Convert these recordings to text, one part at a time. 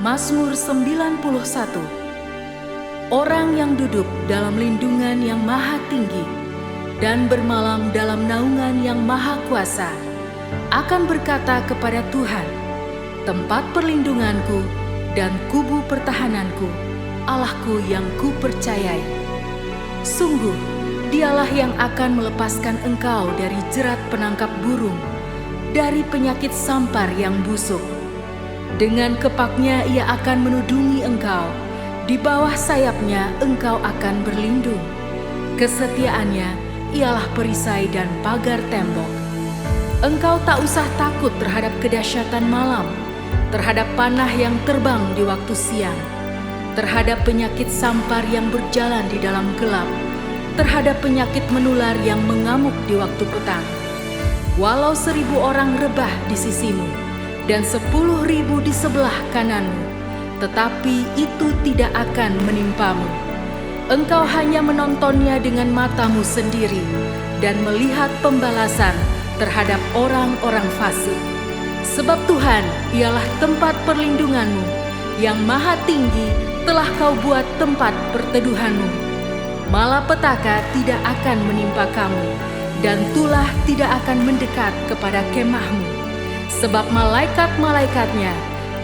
Mazmur 91. Orang yang duduk dalam lindungan yang maha tinggi dan bermalam dalam naungan yang maha kuasa akan berkata kepada Tuhan, tempat perlindunganku dan kubu pertahananku, Allahku yang kupercayai. Sungguh, dialah yang akan melepaskan engkau dari jerat penangkap burung, dari penyakit sampar yang busuk. Dengan kepaknya ia akan menudungi engkau, di bawah sayapnya engkau akan berlindung. Kesetiaannya ialah perisai dan pagar tembok. Engkau tak usah takut terhadap kedahsyatan malam, terhadap panah yang terbang di waktu siang, terhadap penyakit sampar yang berjalan di dalam gelap, terhadap penyakit menular yang mengamuk di waktu petang. Walau 1.000 orang rebah di sisimu dan 10.000 di sebelah kananmu, tetapi itu tidak akan menimpamu. Engkau hanya menontonnya dengan matamu sendiri dan melihat pembalasan terhadap orang-orang fasik. Sebab Tuhan ialah tempat perlindunganmu, yang maha tinggi telah kau buat tempat perteduhanmu. Malapetaka tidak akan menimpa kamu, dan tulah tidak akan mendekat kepada kemahmu. Sebab malaikat-malaikatnya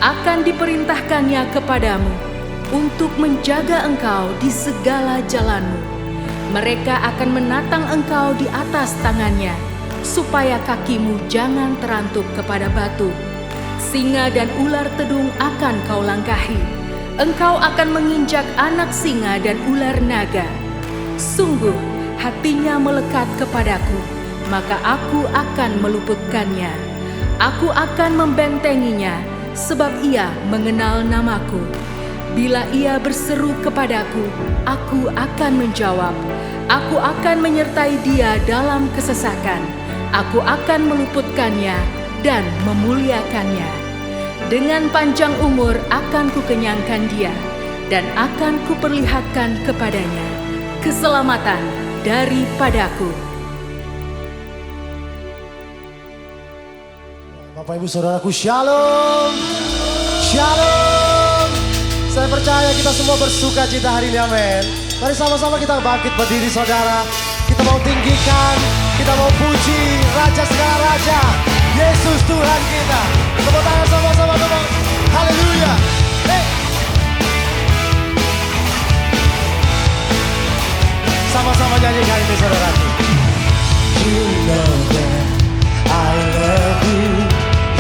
akan diperintahkannya kepadamu untuk menjaga engkau di segala jalanmu. Mereka akan menatang engkau di atas tangannya, supaya kakimu jangan terantuk kepada batu. Singa dan ular tedung akan kau langkahi. Engkau akan menginjak anak singa dan ular naga. Sungguh, hatinya melekat kepadaku, maka aku akan meluputkannya. Aku akan membentenginya, sebab ia mengenal namaku. Bila ia berseru kepadaku, aku akan menjawab. Aku akan menyertai dia dalam kesesakan. Aku akan meluputkannya dan memuliakannya. Dengan panjang umur akan kukenyangkan dia, dan akan kuperlihatkan kepadanya keselamatan daripadaku. Bapak Ibu Saudaraku, Shalom. Shalom. Saya percaya kita semua bersuka cita hari ini, amin. Mari sama-sama kita bangkit berdiri, saudara. Kita mau tinggikan, kita mau puji Raja segala Raja, Yesus Tuhan kita. Tepuk tangan sama-sama, teman. Haleluya. Hey. Sama-sama nyanyikan ini, saudaraku. You know that I love you.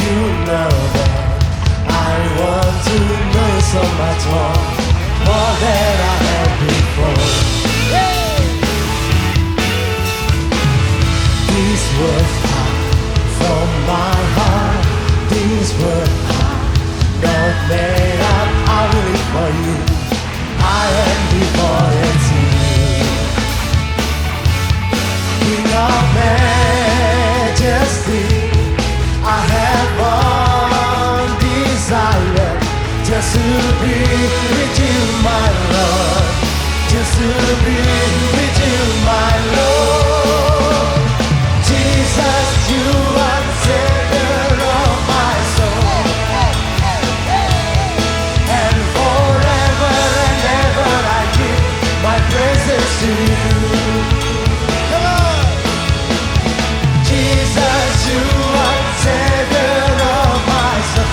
You know that I want to know so much more than I had before. Yeah. These words are from my heart. These words are not made up. I will live for you. I am devoted to you. King of majesty, I have one desire, just to be with you, my Lord. Just to be with you, my Lord. Jesus, you are Savior of my soul. And forever and ever I give my praises to you. Come on! Jesus, you are Savior of my soul.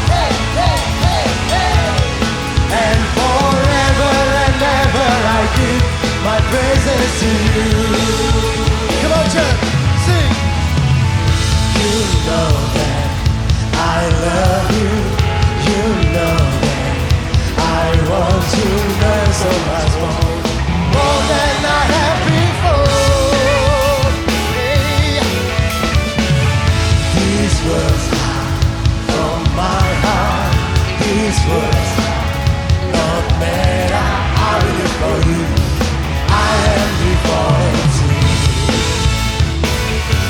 And forever and ever I give my praises to you. Come on, church, sing. You know that I love you. You know that I want to learn so much more than I have before. Hey. These words are from my heart. These words are not made up. I will live for you. I am devoted to you.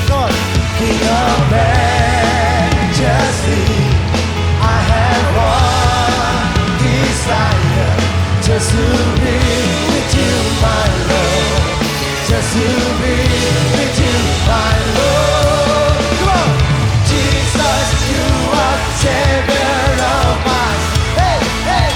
God, King of majesty, I have one desire, just to be with you, my Lord. Just to be with you, my Lord. Come on, Jesus, you are Savior of my. Hey, hey.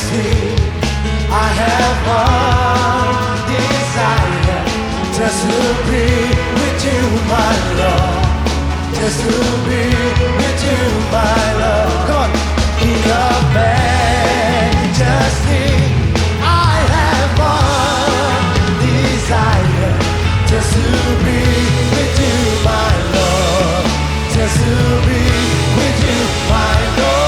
think I have one desire, just to be with you, my Lord. Just to be with you, my Lord. Come on. In your majesty, I have one desire, just to be with you, my Lord. Just to be with you, my Lord.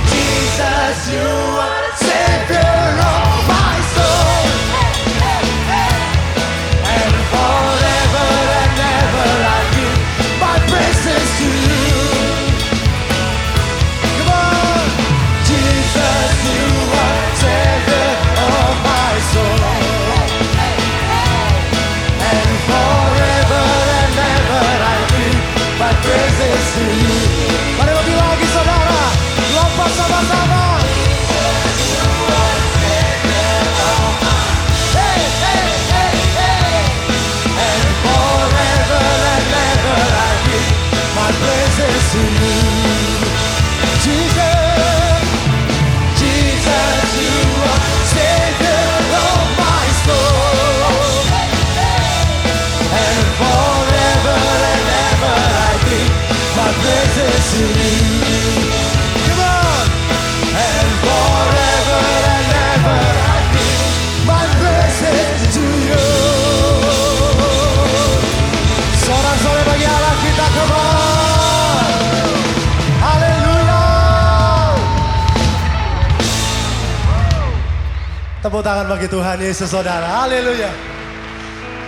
Jesus, you are Savior of my soul. And forever and ever I give my praises to you. Come on. Jesus, you are Savior of my soul. And forever and ever I give my praises to you. Mari lebih lagi saudara, lompat sama-sama. Hey, hey, hey, hey. And forever and ever I give my praises to you. Jesus, Jesus, you are Savior of my soul. And forever and ever I give my praises to you. Come on. And forever and ever I give my praises to you. Sorak-sorai bagi Allah kita, come on. Haleluya. Tepuk tangan bagi Tuhan Yesus saudara. Haleluya.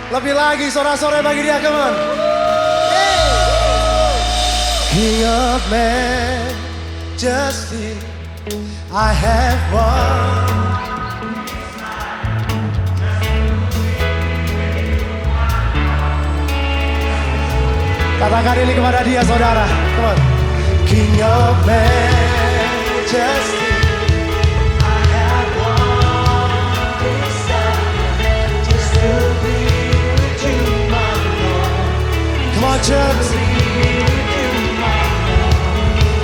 Lebih lagi sorak-sorai bagi dia, come on. King of majesty, I have one. Katakan ini kepada dia saudara, come on. King of majesty, I have one desire, just to be with you, my Lord. Come on, church.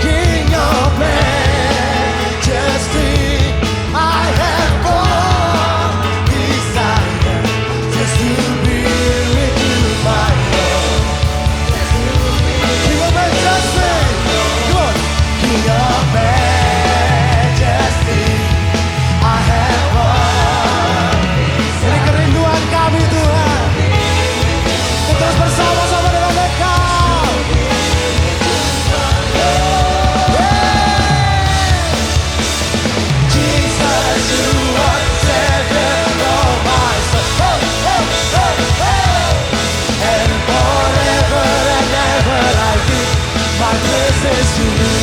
King of majesty, I have one desire, just to be with you, my Lord. King of majesty, come on. King of majesty, I have one. Ini kerinduan kami Tuhan, terus bersama-sama dengan Engkau. Jesus, you are Savior of my soul. And forever and ever I give my praises to you.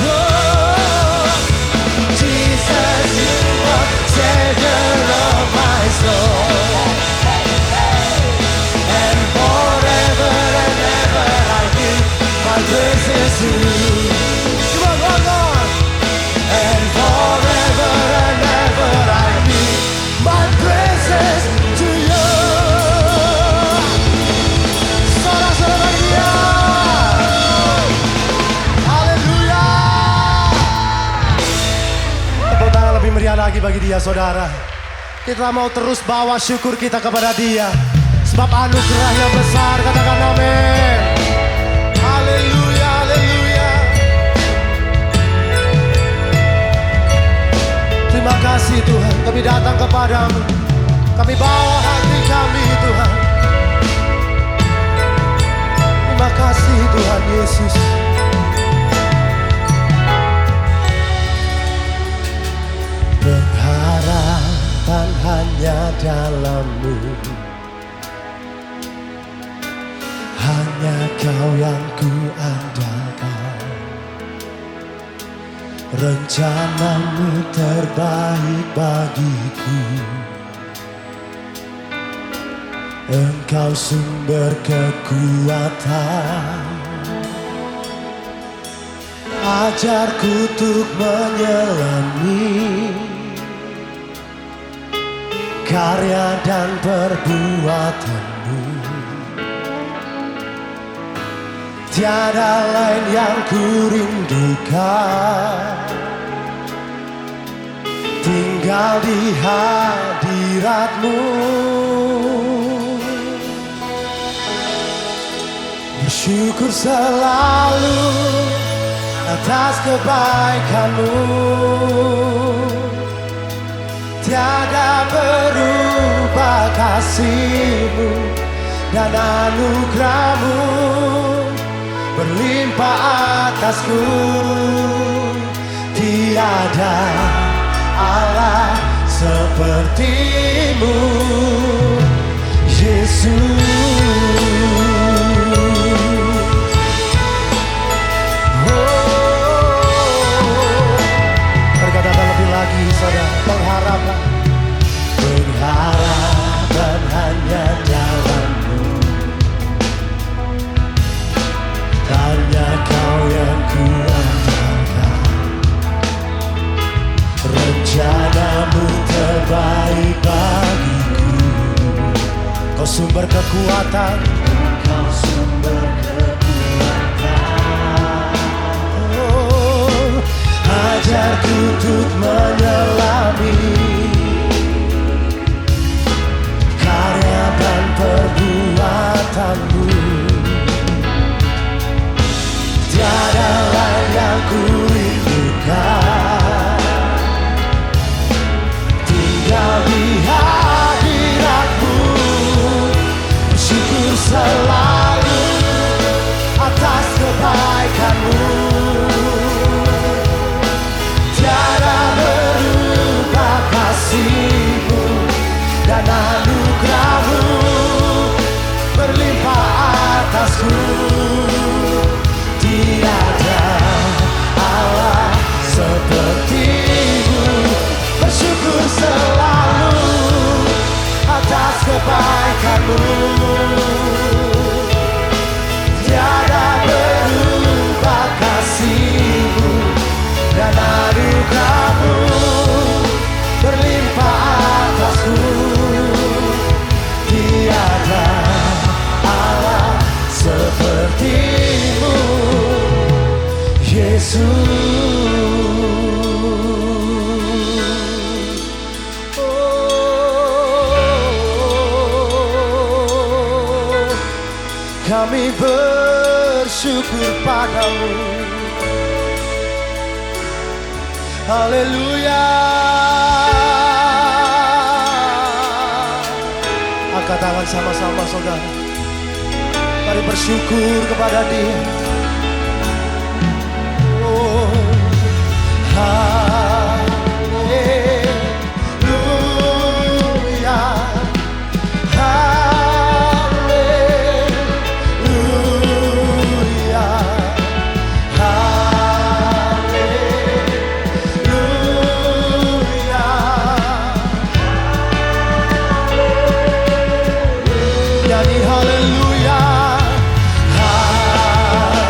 Oh, Jesus, you are Savior of my soul. And forever and ever I give my praises to you. Come on, one more. And forever and ever I give my praises to you. Sorak-sorai bagi dia. Haleluya. Tepuk tangan lebih meriah lagi bagi dia saudara. Kita mau terus bawa syukur kita kepada dia, sebab anugerah yang besar, katakan amin. Haleluya, haleluya. Terima kasih Tuhan, kami datang kepadamu. Kami bawa hati kami Tuhan. Terima kasih Tuhan Yesus. Pengharapan hanya dalam-Mu, hanya Kau yang ku andalkan. Rencana-Mu terbaik bagiku. Engkau sumber kekuatan. Ajarku untuk menyelami karya dan perbuatan-Mu. Tiada lain yang ku rindukan, tinggal di hadirat-Mu. Bersyukur selalu atas kebaikan-Mu, tiada berubah kasih-Mu dan anugerah-Mu berlimpah atasku. Tiada Allah seperti-Mu, Yesus. Berkatakan lebih lagi, saudara, pengharapan hanya dalam-Mu. Hanya Kau yang ku andalkan. Rencana-Mu terbaik bagiku. Kau sumber kekuatan, Kau sumber kekuatan. Oh, ajarku untuk menyelami karya dan perbuatan-Mu. Tiada lain yang ku rindukan, tinggal di hadirat-Mu. Bersyukur selalu atas kebaikan-Mu, tiada berubah kasih-Mu dan anugerah-Mu berlimpah atasku. Tiada Allah seperti-Mu. Bersyukur selalu atas kebaikan-Mu, tiada berubah kasih-Mu dan anugerah-Mu berlimpah atasku. Tiada Allah seperti-Mu, Yesus. Oh, kami bersyukur padamu. Haleluya. Angkat tangan sama-sama, saudara. Mari bersyukur kepada Dia. Oh, haleluya, haleluya, haleluya. Nyanyi haleluya, haleluya.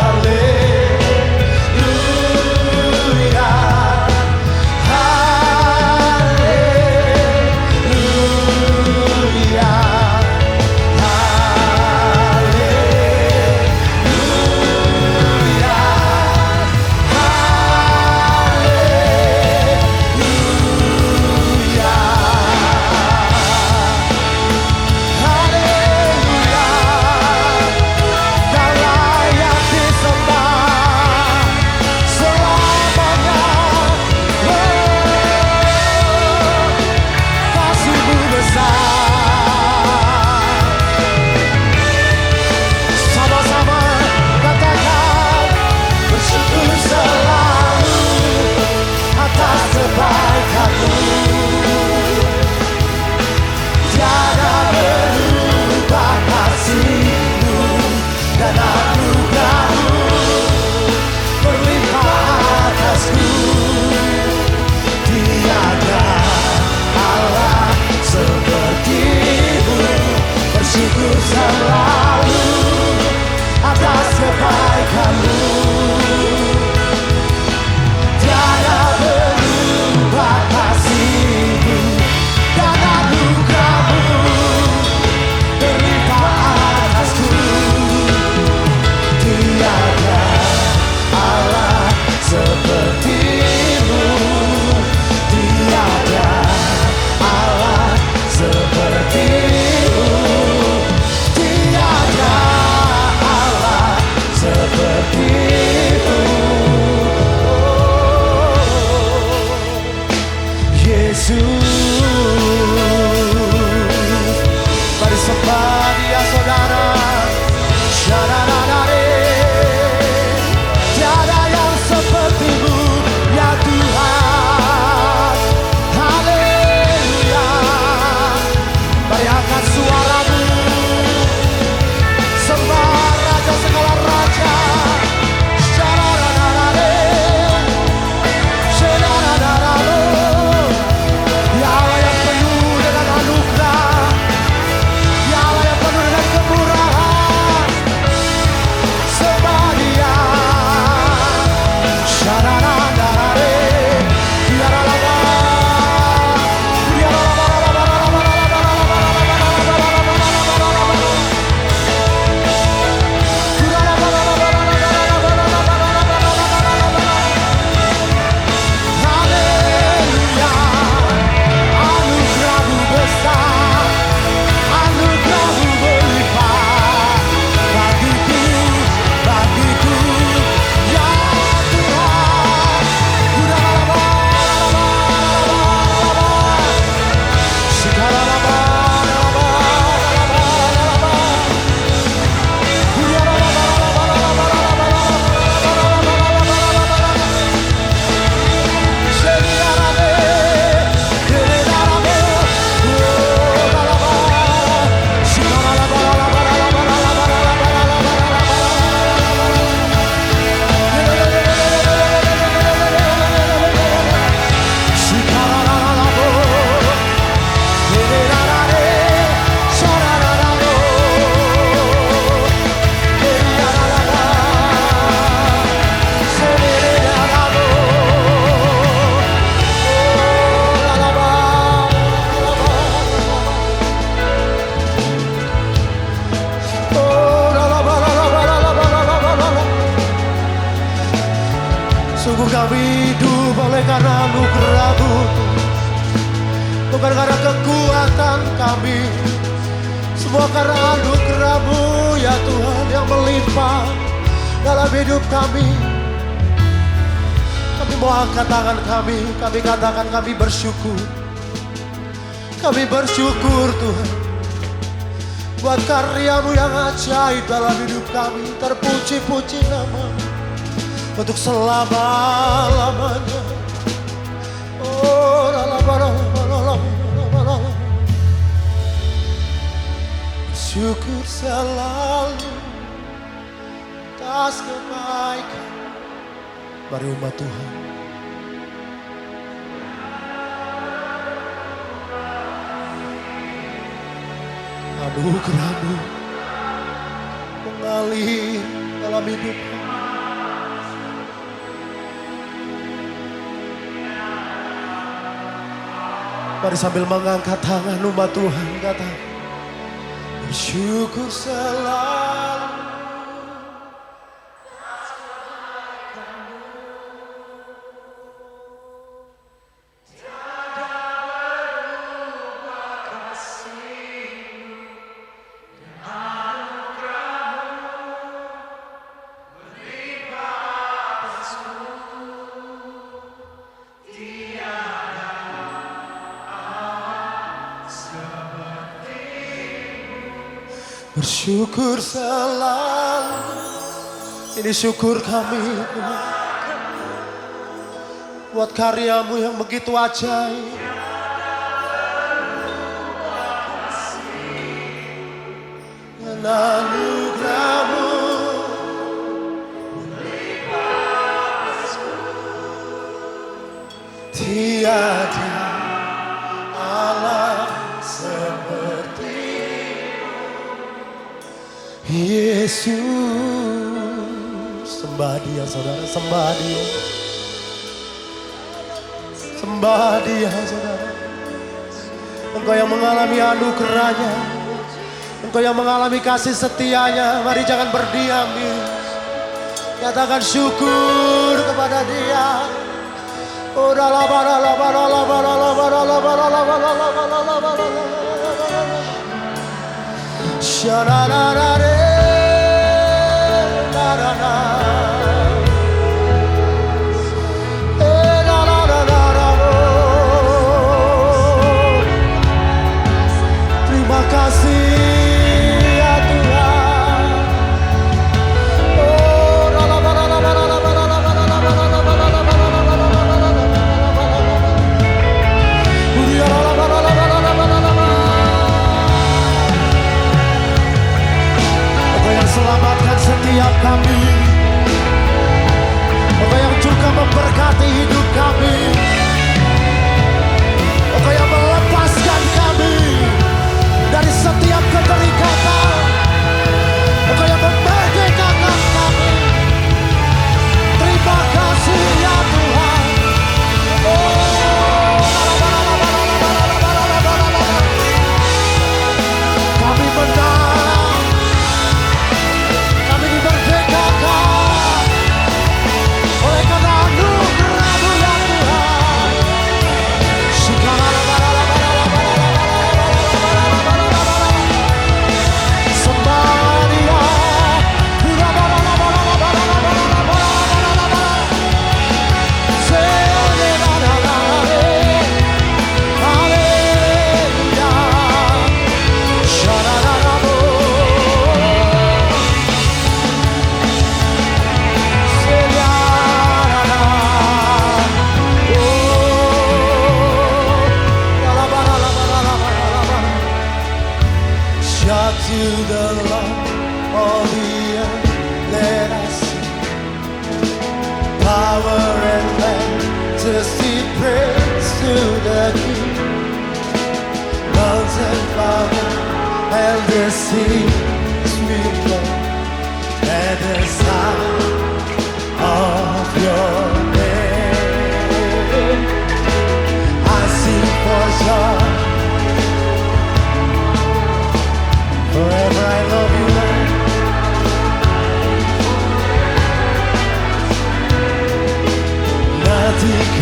Sungguh kami hidup oleh karena anugerah-Mu, bukan karena kekuatan kami. Semua karena anugerah-Mu ya Tuhan yang melimpah dalam hidup kami. Kami mau angkat tangan kami katakan kami bersyukur. Kami bersyukur Tuhan buat karya-Mu yang ajaib dalam hidup kami. Terpuji-puji nama-Mu untuk selama-lamanya. Oh, syukur selalu atas kebaikan. Mari umat Tuhan, anugerah-Mu mengalir dalam hidup kami. Mari sambil mengangkat tangan umat Tuhan katakan bersyukur selalu. Bersyukur selalu. Ini syukur kami Tuhan buat karya-Mu yang begitu ajaib. Dan anugerah-Mu tiada Allah seperti Yesus. Sembah Dia saudara, sembah Dia. Sembah Dia saudara. Engkau yang mengalami anugerah-Nya, Engkau yang mengalami kasih setia-Nya. Mari jangan berdiam, katakan syukur kepada Dia. Terima kasih ya Tuhan.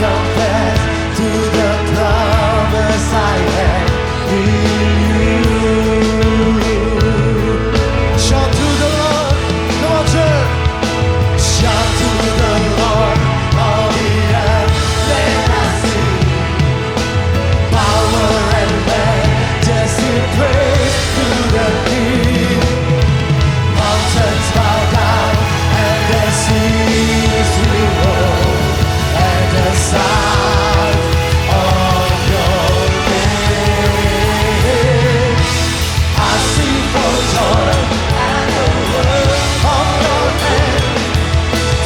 compares to the promise I have in you. Shout to the Lord, come on church. Shout to the Lord, all the earth, let us sing. Power and majesty, praise to the King. Mountains bow down and the seas will roll at the sound of your name. I sing for joy and the word of your name.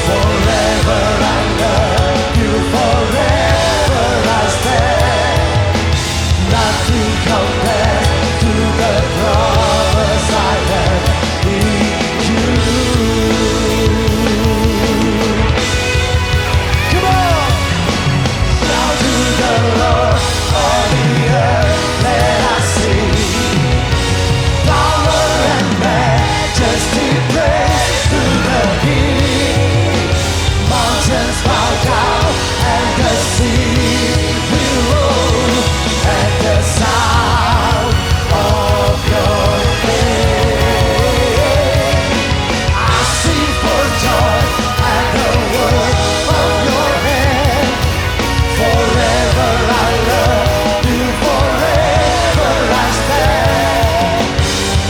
Forever I love you, forever I stand. Nothing compares to the promise I have in you. Come on! Now to the Lord, all the earth, let us sing. Power and majesty, praise to the King. Mountains bow down and the sea will roll at the sound of your name. I sing for joy at the word of your hand. Forever I love you, forever I stand.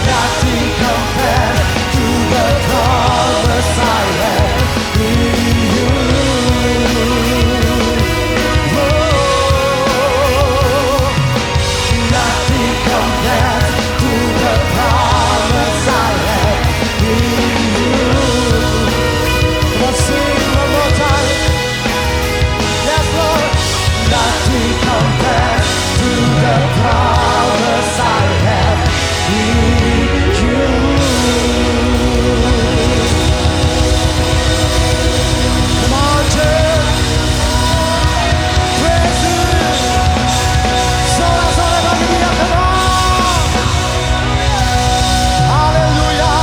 Nothing compares to the promise I have in you. Oh, nothing compares to the promise I have in you. Let's sing one more time. Yes, Lord. Nothing compares to the promise I have in you. Come on, church. Praise Him. Sola, sola, hallelujah. Come on. Hallelujah.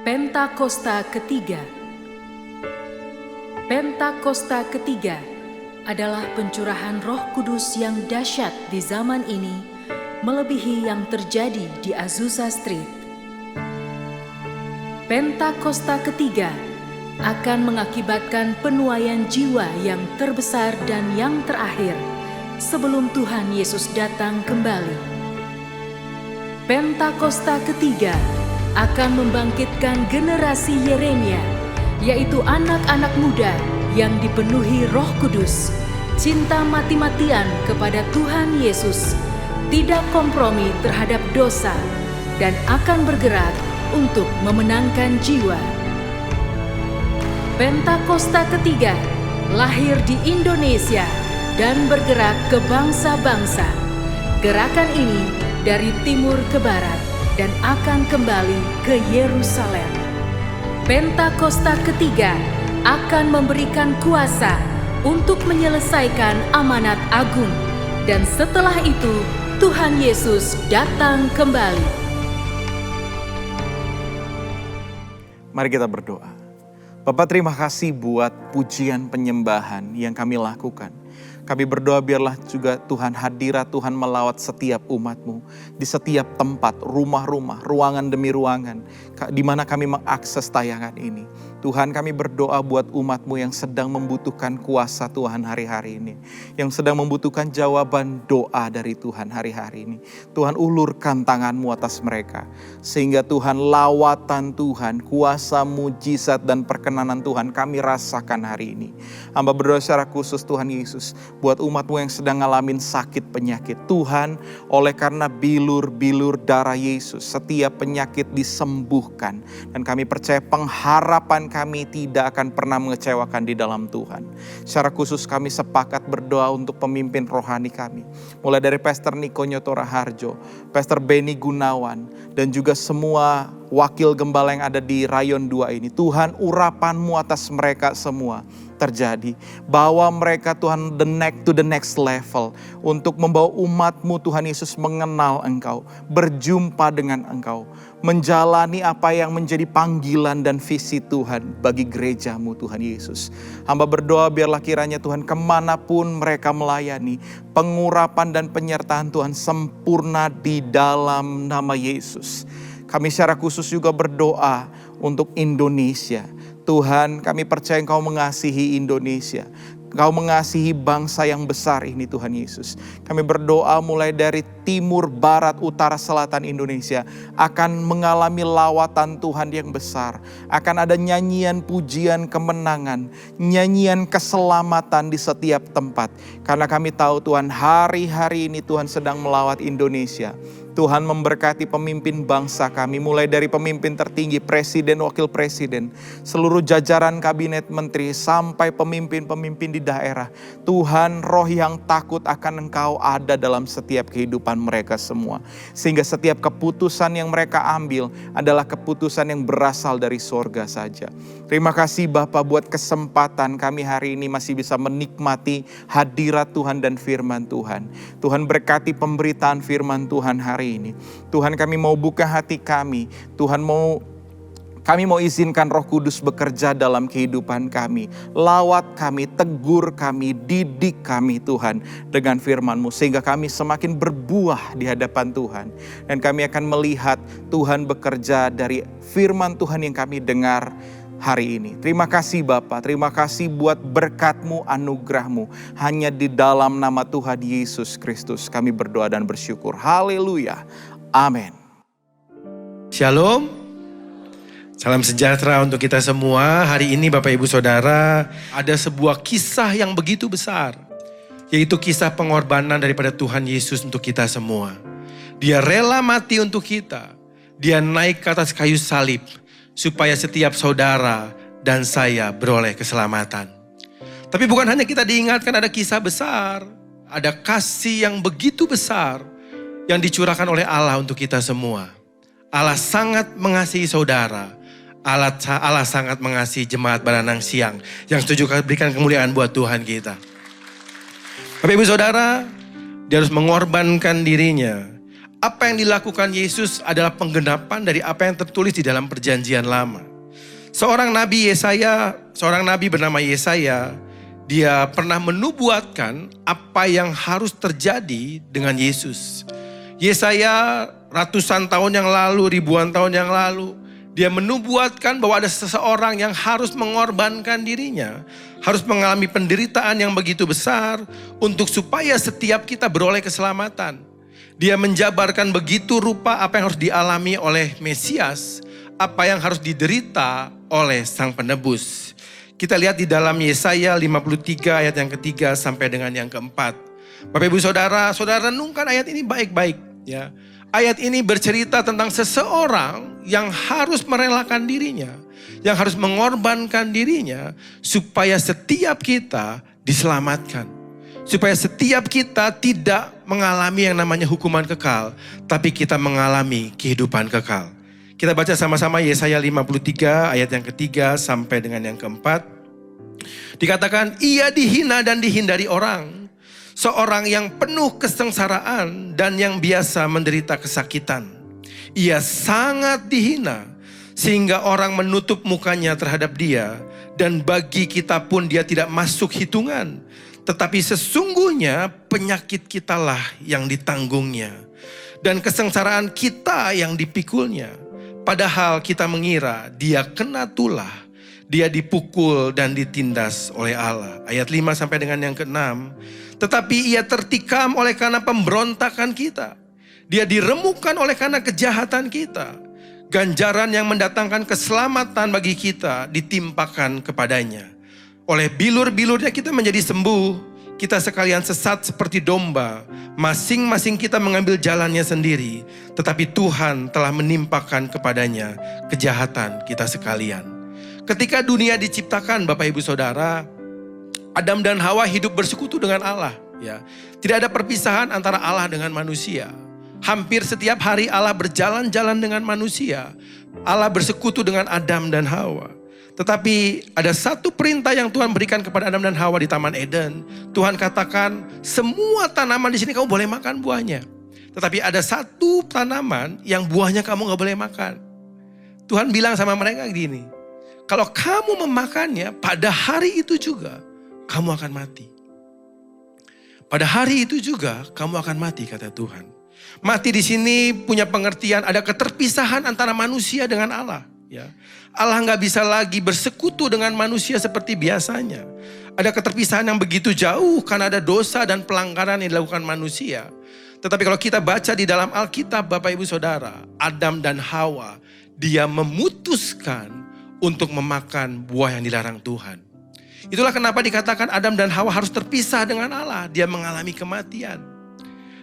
Pentakosta ketiga. Pentakosta ketiga adalah pencurahan Roh Kudus yang dahsyat di zaman ini, melebihi yang terjadi di Azusa Street. Pentakosta ketiga akan mengakibatkan penuaian jiwa yang terbesar dan yang terakhir sebelum Tuhan Yesus datang kembali. Pentakosta ketiga akan membangkitkan generasi Yeremia, yaitu anak-anak muda yang dipenuhi Roh Kudus, cinta mati-matian kepada Tuhan Yesus, tidak kompromi terhadap dosa, dan akan bergerak untuk memenangkan jiwa. Pentakosta ketiga lahir di Indonesia dan bergerak ke bangsa-bangsa. Gerakan ini dari timur ke barat dan akan kembali ke Yerusalem. Pentakosta ketiga akan memberikan kuasa untuk menyelesaikan amanat agung, dan setelah itu Tuhan Yesus datang kembali. Mari kita berdoa. Bapa, terima kasih buat pujian penyembahan yang kami lakukan. Kami berdoa biarlah juga Tuhan hadirat Tuhan melawat setiap umat-Mu di setiap tempat, rumah-rumah, ruangan demi ruangan, di mana kami mengakses tayangan ini. Tuhan, kami berdoa buat umat-Mu yang sedang membutuhkan kuasa Tuhan hari-hari ini, yang sedang membutuhkan jawaban doa dari Tuhan hari-hari ini. Tuhan, ulurkan tangan-Mu atas mereka, sehingga Tuhan, lawatan Tuhan, kuasa, mujizat, dan perkenanan Tuhan kami rasakan hari ini. Hamba berdoa secara khusus Tuhan Yesus, buat umat-Mu yang sedang ngalamin sakit penyakit. Tuhan, oleh karena bilur-bilur darah Yesus, setiap penyakit disembuhkan. Dan kami percaya pengharapan kami tidak akan pernah mengecewakan di dalam Tuhan. Secara khusus kami sepakat berdoa untuk pemimpin rohani kami. Mulai dari Pastor Niko Nyoto Raharjo, Pastor Benny Gunawan, dan juga semua wakil gembala yang ada di Rayon 2 ini. Tuhan, urapan-Mu atas mereka semua terjadi. Bawa mereka Tuhan to the next level. Untuk membawa umat-Mu Tuhan Yesus mengenal Engkau. Berjumpa dengan Engkau. Menjalani apa yang menjadi panggilan dan visi Tuhan bagi gereja-Mu Tuhan Yesus. Hamba berdoa biarlah kiranya Tuhan kemanapun mereka melayani. Pengurapan dan penyertaan Tuhan sempurna di dalam nama Yesus. Kami secara khusus juga berdoa untuk Indonesia. Tuhan, kami percaya Engkau mengasihi Indonesia. Engkau mengasihi bangsa yang besar ini Tuhan Yesus. Kami berdoa mulai dari timur, barat, utara, selatan Indonesia akan mengalami lawatan Tuhan yang besar. Akan ada nyanyian pujian kemenangan, nyanyian keselamatan di setiap tempat. Karena kami tahu Tuhan hari-hari ini Tuhan sedang melawat Indonesia. Tuhan memberkati pemimpin bangsa kami, mulai dari pemimpin tertinggi, presiden, wakil presiden, seluruh jajaran kabinet menteri, sampai pemimpin-pemimpin di daerah. Tuhan, roh yang takut akan Engkau ada dalam setiap kehidupan mereka semua. Sehingga setiap keputusan yang mereka ambil adalah keputusan yang berasal dari sorga saja. Terima kasih Bapa buat kesempatan kami hari ini masih bisa menikmati hadirat Tuhan dan firman Tuhan. Tuhan berkati pemberitaan firman Tuhan hari ini. Tuhan, kami mau buka hati kami. Tuhan, kami mau izinkan Roh Kudus bekerja dalam kehidupan kami. Lawat kami, tegur kami, didik kami Tuhan dengan firman-Mu. Sehingga kami semakin berbuah di hadapan Tuhan. Dan kami akan melihat Tuhan bekerja dari firman Tuhan yang kami dengar hari ini. Terima kasih Bapa, terima kasih buat berkat-Mu, anugerah-Mu. Hanya di dalam nama Tuhan Yesus Kristus kami berdoa dan bersyukur. Haleluya. Amin. Shalom. Salam sejahtera untuk kita semua. Hari ini Bapak Ibu Saudara, ada sebuah kisah yang begitu besar. Yaitu kisah pengorbanan daripada Tuhan Yesus untuk kita semua. Dia rela mati untuk kita. Dia naik ke atas kayu salib supaya setiap saudara dan saya beroleh keselamatan. Tapi bukan hanya kita diingatkan ada kisah besar. Ada kasih yang begitu besar yang dicurahkan oleh Allah untuk kita semua. Allah sangat mengasihi saudara. Allah sangat mengasihi jemaat Baranang Siang yang setuju berikan kemuliaan buat Tuhan kita. Bapak Ibu Saudara, dia harus mengorbankan dirinya. Apa yang dilakukan Yesus adalah penggenapan dari apa yang tertulis di dalam perjanjian lama. Seorang nabi bernama Yesaya, dia pernah menubuatkan apa yang harus terjadi dengan Yesus. Yesaya ratusan tahun yang lalu, ribuan tahun yang lalu, dia menubuatkan bahwa ada seseorang yang harus mengorbankan dirinya, harus mengalami penderitaan yang begitu besar untuk supaya setiap kita beroleh keselamatan. Dia menjabarkan begitu rupa apa yang harus dialami oleh Mesias, apa yang harus diderita oleh Sang Penebus. Kita lihat di dalam Yesaya 53 ayat yang ketiga sampai dengan yang keempat. Bapak Ibu Saudara, saudara renungkan ayat ini baik-baik ya. Ayat ini bercerita tentang seseorang yang harus merelakan dirinya, yang harus mengorbankan dirinya supaya setiap kita diselamatkan. Supaya setiap kita tidak mengalami yang namanya hukuman kekal, tapi kita mengalami kehidupan kekal. Kita baca sama-sama Yesaya 53 ayat yang ketiga sampai dengan yang keempat. Dikatakan, ia dihina dan dihindari orang. Seorang yang penuh kesengsaraan dan yang biasa menderita kesakitan. Ia sangat dihina sehingga orang menutup mukanya terhadap dia. Dan bagi kita pun dia tidak masuk hitungan. Tetapi sesungguhnya penyakit kitalah yang ditanggungnya. Dan kesengsaraan kita yang dipikulnya. Padahal kita mengira dia kena tulah. Dia dipukul dan ditindas oleh Allah. Ayat 5 sampai dengan yang ke-6. Tetapi ia tertikam oleh karena pemberontakan kita. Dia diremukkan oleh karena kejahatan kita. Ganjaran yang mendatangkan keselamatan bagi kita ditimpakan kepadanya. Oleh bilur-bilurnya kita menjadi sembuh. Kita sekalian sesat seperti domba. Masing-masing kita mengambil jalannya sendiri. Tetapi Tuhan telah menimpakan kepadanya kejahatan kita sekalian. Ketika dunia diciptakan Bapak Ibu Saudara, Adam dan Hawa hidup bersekutu dengan Allah. Ya. Tidak ada perpisahan antara Allah dengan manusia. Hampir setiap hari Allah berjalan-jalan dengan manusia. Allah bersekutu dengan Adam dan Hawa. Tetapi ada satu perintah yang Tuhan berikan kepada Adam dan Hawa di Taman Eden. Tuhan katakan, semua tanaman di sini kamu boleh makan buahnya. Tetapi ada satu tanaman yang buahnya kamu gak boleh makan. Tuhan bilang sama mereka gini, kalau kamu memakannya, pada hari itu juga kamu akan mati. Pada hari itu juga kamu akan mati, kata Tuhan. Mati di sini punya pengertian ada keterpisahan antara manusia dengan Allah. Ya, Allah nggak bisa lagi bersekutu dengan manusia seperti biasanya. Ada keterpisahan yang begitu jauh karena ada dosa dan pelanggaran yang dilakukan manusia. Tetapi kalau kita baca di dalam Alkitab, Bapak Ibu Saudara, Adam dan Hawa, dia memutuskan untuk memakan buah yang dilarang Tuhan. Itulah kenapa dikatakan Adam dan Hawa harus terpisah dengan Allah. Dia mengalami kematian.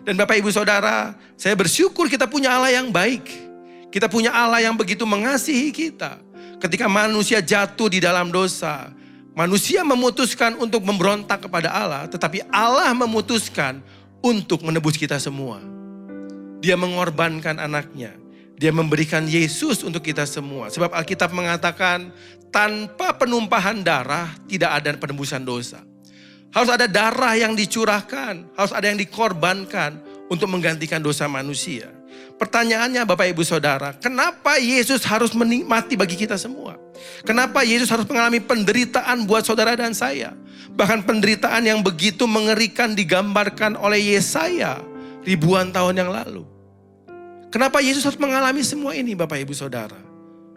Dan Bapak Ibu Saudara, saya bersyukur kita punya Allah yang baik. Kita punya Allah yang begitu mengasihi kita. Ketika manusia jatuh di dalam dosa, manusia memutuskan untuk memberontak kepada Allah, tetapi Allah memutuskan untuk menebus kita semua. Dia mengorbankan anaknya. Dia memberikan Yesus untuk kita semua. Sebab Alkitab mengatakan, tanpa penumpahan darah tidak ada penebusan dosa. Harus ada darah yang dicurahkan, harus ada yang dikorbankan untuk menggantikan dosa manusia. Pertanyaannya Bapak Ibu Saudara, kenapa Yesus harus mati bagi kita semua? Kenapa Yesus harus mengalami penderitaan buat saudara dan saya? Bahkan penderitaan yang begitu mengerikan digambarkan oleh Yesaya ribuan tahun yang lalu. Kenapa Yesus harus mengalami semua ini Bapak Ibu Saudara?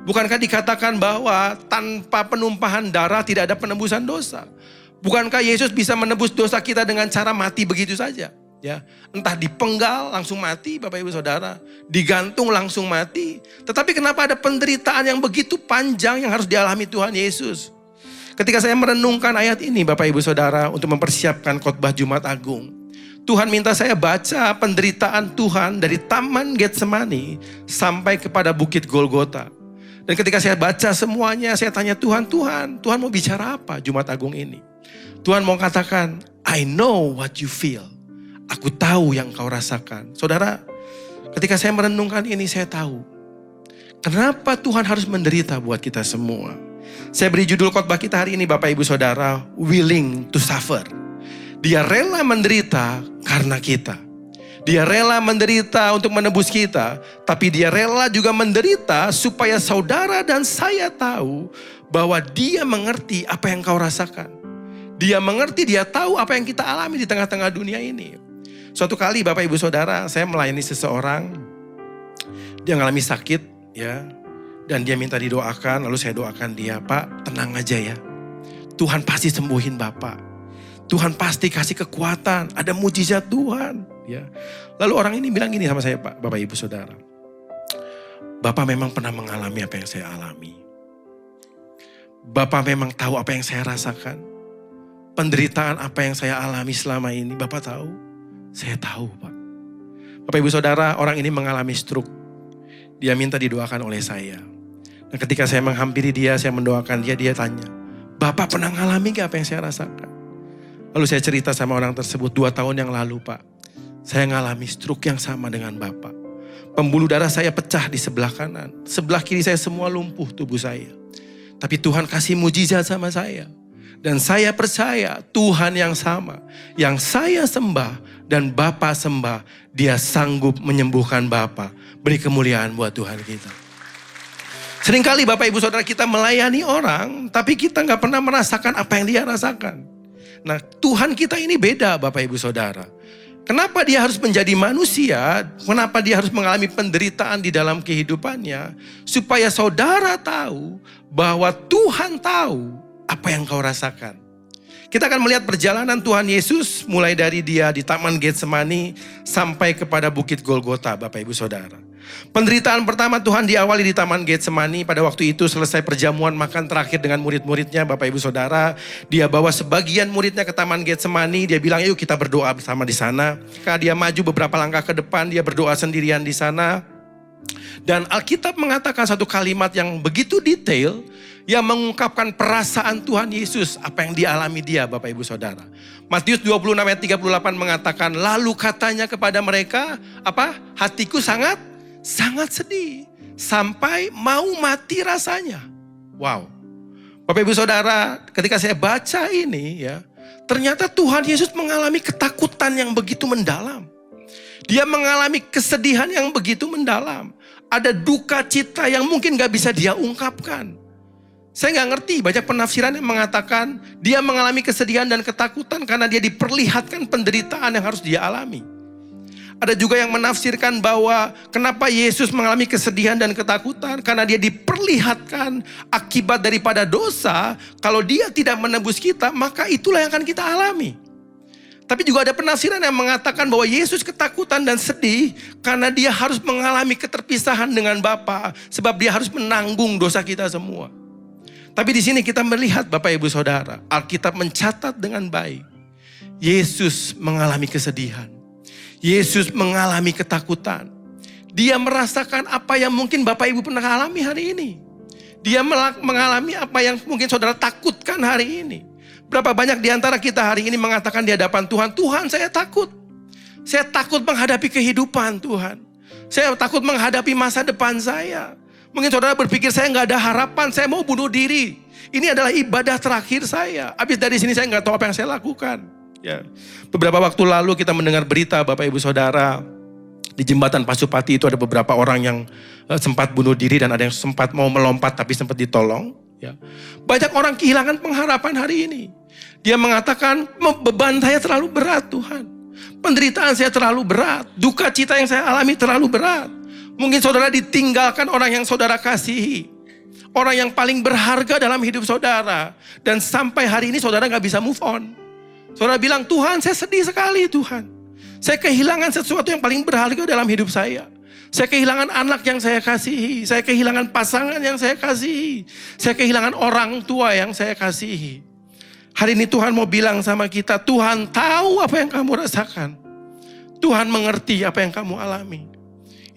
Bukankah dikatakan bahwa tanpa penumpahan darah tidak ada penebusan dosa? Bukankah Yesus bisa menebus dosa kita dengan cara mati begitu saja? Ya, entah dipenggal langsung mati Bapak Ibu Saudara, digantung langsung mati. Tetapi kenapa ada penderitaan yang begitu panjang yang harus dialami Tuhan Yesus? Ketika saya merenungkan ayat ini Bapak Ibu Saudara untuk mempersiapkan khotbah Jumat Agung, Tuhan minta saya baca penderitaan Tuhan dari Taman Getsemani sampai kepada Bukit Golgota. Dan ketika saya baca semuanya, saya tanya Tuhan mau bicara apa Jumat Agung ini? Tuhan mau katakan, I know what you feel. Aku tahu yang kau rasakan. Saudara, ketika saya merenungkan ini saya tahu. Kenapa Tuhan harus menderita buat kita semua. Saya beri judul khotbah kita hari ini Bapak Ibu Saudara, Willing to Suffer. Dia rela menderita karena kita. Dia rela menderita untuk menebus kita. Tapi dia rela juga menderita supaya saudara dan saya tahu bahwa dia mengerti apa yang kau rasakan. Dia mengerti, dia tahu apa yang kita alami di tengah-tengah dunia ini. Suatu kali Bapak Ibu Saudara, saya melayani seseorang, dia mengalami sakit ya, dan dia minta didoakan, lalu saya doakan dia, Pak tenang aja ya, Tuhan pasti sembuhin Bapak, Tuhan pasti kasih kekuatan, ada mujizat Tuhan. Ya. Lalu orang ini bilang gini sama saya, Pak, Bapak Ibu Saudara, Bapak memang pernah mengalami apa yang saya alami, Bapak memang tahu apa yang saya rasakan, penderitaan apa yang saya alami selama ini, Bapak tahu. Saya tahu Pak. Bapak Ibu Saudara, orang ini mengalami stroke. Dia minta didoakan oleh saya. Dan ketika saya menghampiri dia, saya mendoakan dia, dia tanya, Bapak pernah ngalami gak apa yang saya rasakan? Lalu saya cerita sama orang tersebut, 2 tahun yang lalu Pak, saya ngalami stroke yang sama dengan Bapak. Pembuluh darah saya pecah di sebelah kanan. Sebelah kiri saya semua lumpuh tubuh saya. Tapi Tuhan kasih mujizat sama saya. Dan saya percaya Tuhan yang sama, yang saya sembah dan Bapa sembah, dia sanggup menyembuhkan Bapa. Beri kemuliaan buat Tuhan kita. Seringkali Bapak Ibu Saudara kita melayani orang, tapi kita gak pernah merasakan apa yang dia rasakan. Nah Tuhan kita ini beda Bapak Ibu Saudara. Kenapa dia harus menjadi manusia? Kenapa dia harus mengalami penderitaan di dalam kehidupannya? Supaya saudara tahu bahwa Tuhan tahu apa yang kau rasakan. Kita akan melihat perjalanan Tuhan Yesus mulai dari dia di Taman Getsemani sampai kepada Bukit Golgota Bapak Ibu Saudara. Penderitaan pertama Tuhan diawali di Taman Getsemani. Pada waktu itu selesai perjamuan makan terakhir dengan murid-muridnya Bapak Ibu Saudara. Dia bawa sebagian muridnya ke Taman Getsemani. Dia bilang yuk kita berdoa bersama di sana. Ketika dia maju beberapa langkah ke depan, dia berdoa sendirian di sana. Dan Alkitab mengatakan satu kalimat yang begitu detail yang mengungkapkan perasaan Tuhan Yesus, apa yang dialami dia, Bapak Ibu Saudara. Matius 26 ayat 38 mengatakan, lalu katanya kepada mereka, apa? Hatiku sangat sedih sampai mau mati rasanya. Wow. Bapak Ibu Saudara, ketika saya baca ini ya, ternyata Tuhan Yesus mengalami ketakutan yang begitu mendalam. Dia mengalami kesedihan yang begitu mendalam. Ada duka cita yang mungkin gak bisa dia ungkapkan. Saya gak ngerti, banyak penafsiran yang mengatakan dia mengalami kesedihan dan ketakutan karena dia diperlihatkan penderitaan yang harus dia alami. Ada juga yang menafsirkan bahwa kenapa Yesus mengalami kesedihan dan ketakutan karena dia diperlihatkan akibat daripada dosa. Kalau dia tidak menebus kita, maka itulah yang akan kita alami. Tapi juga ada penafsiran yang mengatakan bahwa Yesus ketakutan dan sedih karena dia harus mengalami keterpisahan dengan Bapa, sebab dia harus menanggung dosa kita semua. Tapi di sini kita melihat Bapak Ibu Saudara, Alkitab mencatat dengan baik. Yesus mengalami kesedihan. Yesus mengalami ketakutan. Dia merasakan apa yang mungkin Bapak Ibu pernah alami hari ini. Dia mengalami apa yang mungkin saudara takutkan hari ini. Berapa banyak di antara kita hari ini mengatakan di hadapan Tuhan, Tuhan saya takut. Saya takut menghadapi kehidupan Tuhan. Saya takut menghadapi masa depan saya. Mungkin saudara berpikir saya gak ada harapan, saya mau bunuh diri. Ini adalah ibadah terakhir saya. Habis dari sini saya gak tahu apa yang saya lakukan. Ya. Beberapa waktu lalu kita mendengar berita Bapak Ibu Saudara. Di jembatan Pasupati itu ada beberapa orang yang sempat bunuh diri dan ada yang sempat mau melompat tapi sempat ditolong. Ya. Banyak orang kehilangan pengharapan hari ini. Dia mengatakan beban saya terlalu berat Tuhan. Penderitaan saya terlalu berat. Duka cita yang saya alami terlalu berat. Mungkin saudara ditinggalkan orang yang saudara kasihi. Orang yang paling berharga dalam hidup saudara. Dan sampai hari ini saudara gak bisa move on. Saudara bilang, Tuhan saya sedih sekali Tuhan. Saya kehilangan sesuatu yang paling berharga dalam hidup saya. Saya kehilangan anak yang saya kasihi. Saya kehilangan pasangan yang saya kasihi. Saya kehilangan orang tua yang saya kasihi. Hari ini Tuhan mau bilang sama kita, Tuhan tahu apa yang kamu rasakan. Tuhan mengerti apa yang kamu alami.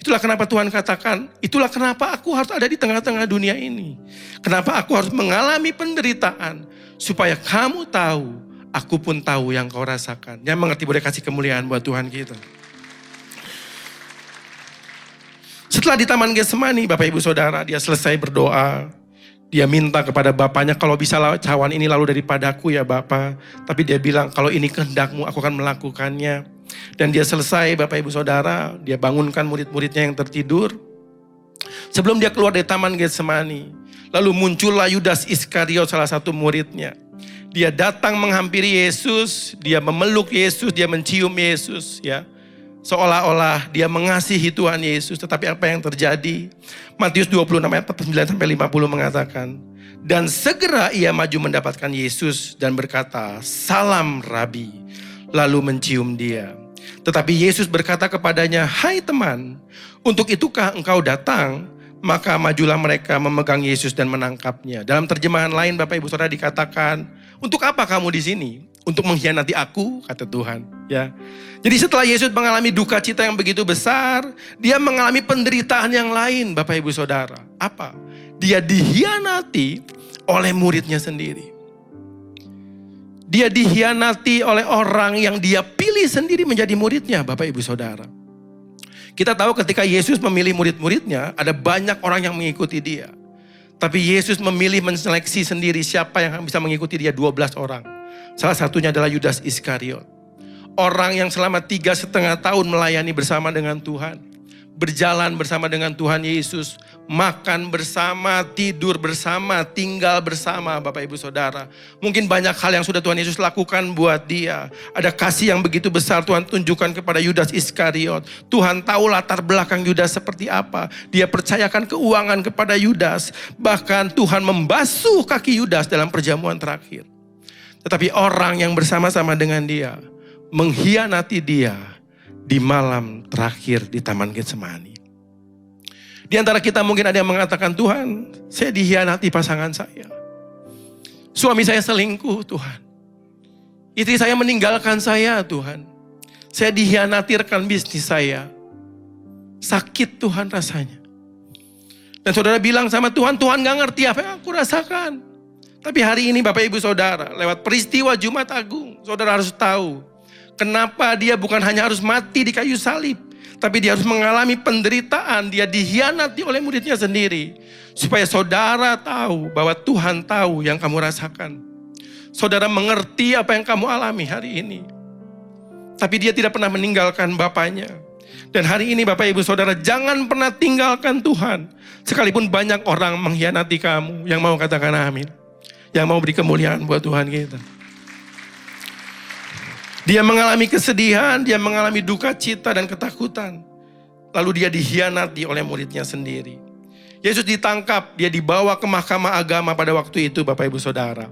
Itulah kenapa Tuhan katakan, itulah kenapa aku harus ada di tengah-tengah dunia ini. Kenapa aku harus mengalami penderitaan. Supaya kamu tahu, aku pun tahu yang kau rasakan. Yang mengerti boleh kasih kemuliaan buat Tuhan kita. Setelah di Taman Getsemani, Bapak Ibu Saudara, dia selesai berdoa. Dia minta kepada Bapaknya, kalau bisa cawan ini lalu daripadaku ya Bapa. Tapi dia bilang, kalau ini kehendakmu aku akan melakukannya. Dan dia selesai Bapak Ibu Saudara, dia bangunkan murid-muridnya yang tertidur. Sebelum dia keluar dari Taman Getsemani, lalu muncullah Yudas Iskariot, salah satu muridnya. Dia datang menghampiri Yesus, dia memeluk Yesus, dia mencium Yesus ya. Seolah-olah dia mengasihi Tuhan Yesus. Tetapi apa yang terjadi? Matius 26 ayat 49-50 mengatakan, dan segera ia maju mendapatkan Yesus dan berkata, salam Rabi. Lalu mencium dia. Tetapi Yesus berkata kepadanya, hai teman, untuk itukah engkau datang? Maka majulah mereka memegang Yesus dan menangkapnya. Dalam terjemahan lain Bapak Ibu Saudara dikatakan, untuk apa kamu di sini? Untuk mengkhianati aku, kata Tuhan. Ya. Jadi setelah Yesus mengalami duka cita yang begitu besar, dia mengalami penderitaan yang lain Bapak Ibu Saudara. Apa? Dia dikhianati oleh muridnya sendiri. Dia dikhianati oleh orang yang dia pilih sendiri menjadi muridnya Bapak Ibu Saudara. Kita tahu ketika Yesus memilih murid-muridnya, ada banyak orang yang mengikuti dia. Tapi Yesus memilih menseleksi sendiri siapa yang bisa mengikuti dia, 12 orang. Salah satunya adalah Yudas Iskariot. Orang yang selama 3,5 tahun melayani bersama dengan Tuhan. Berjalan bersama dengan Tuhan Yesus. Makan bersama, tidur bersama, tinggal bersama Bapak Ibu Saudara. Mungkin banyak hal yang sudah Tuhan Yesus lakukan buat dia. Ada kasih yang begitu besar Tuhan tunjukkan kepada Yudas Iskariot. Tuhan tahu latar belakang Yudas seperti apa. Dia percayakan keuangan kepada Yudas. Bahkan Tuhan membasuh kaki Yudas dalam perjamuan terakhir. Tetapi orang yang bersama-sama dengan dia mengkhianati dia di malam terakhir di Taman Getsemani. Di antara kita mungkin ada yang mengatakan, Tuhan, saya dikhianati pasangan saya. Suami saya selingkuh, Tuhan. Istri saya meninggalkan saya, Tuhan. Saya dikhianati rekan bisnis saya. Sakit Tuhan rasanya. Dan saudara bilang sama Tuhan, Tuhan gak ngerti apa yang aku rasakan. Tapi hari ini Bapak Ibu Saudara, lewat peristiwa Jumat Agung, saudara harus tahu kenapa dia bukan hanya harus mati di kayu salib, tapi dia harus mengalami penderitaan, dia dikhianati oleh muridnya sendiri. Supaya saudara tahu bahwa Tuhan tahu yang kamu rasakan. Saudara mengerti apa yang kamu alami hari ini. Tapi dia tidak pernah meninggalkan Bapaknya. Dan hari ini Bapak Ibu Saudara, jangan pernah tinggalkan Tuhan. Sekalipun banyak orang mengkhianati kamu, yang mau katakan amin. Yang mau beri kemuliaan buat Tuhan kita. Dia mengalami kesedihan, dia mengalami duka cita dan ketakutan. Lalu dia dikhianati oleh muridnya sendiri. Yesus ditangkap, dia dibawa ke mahkamah agama pada waktu itu Bapak Ibu Saudara.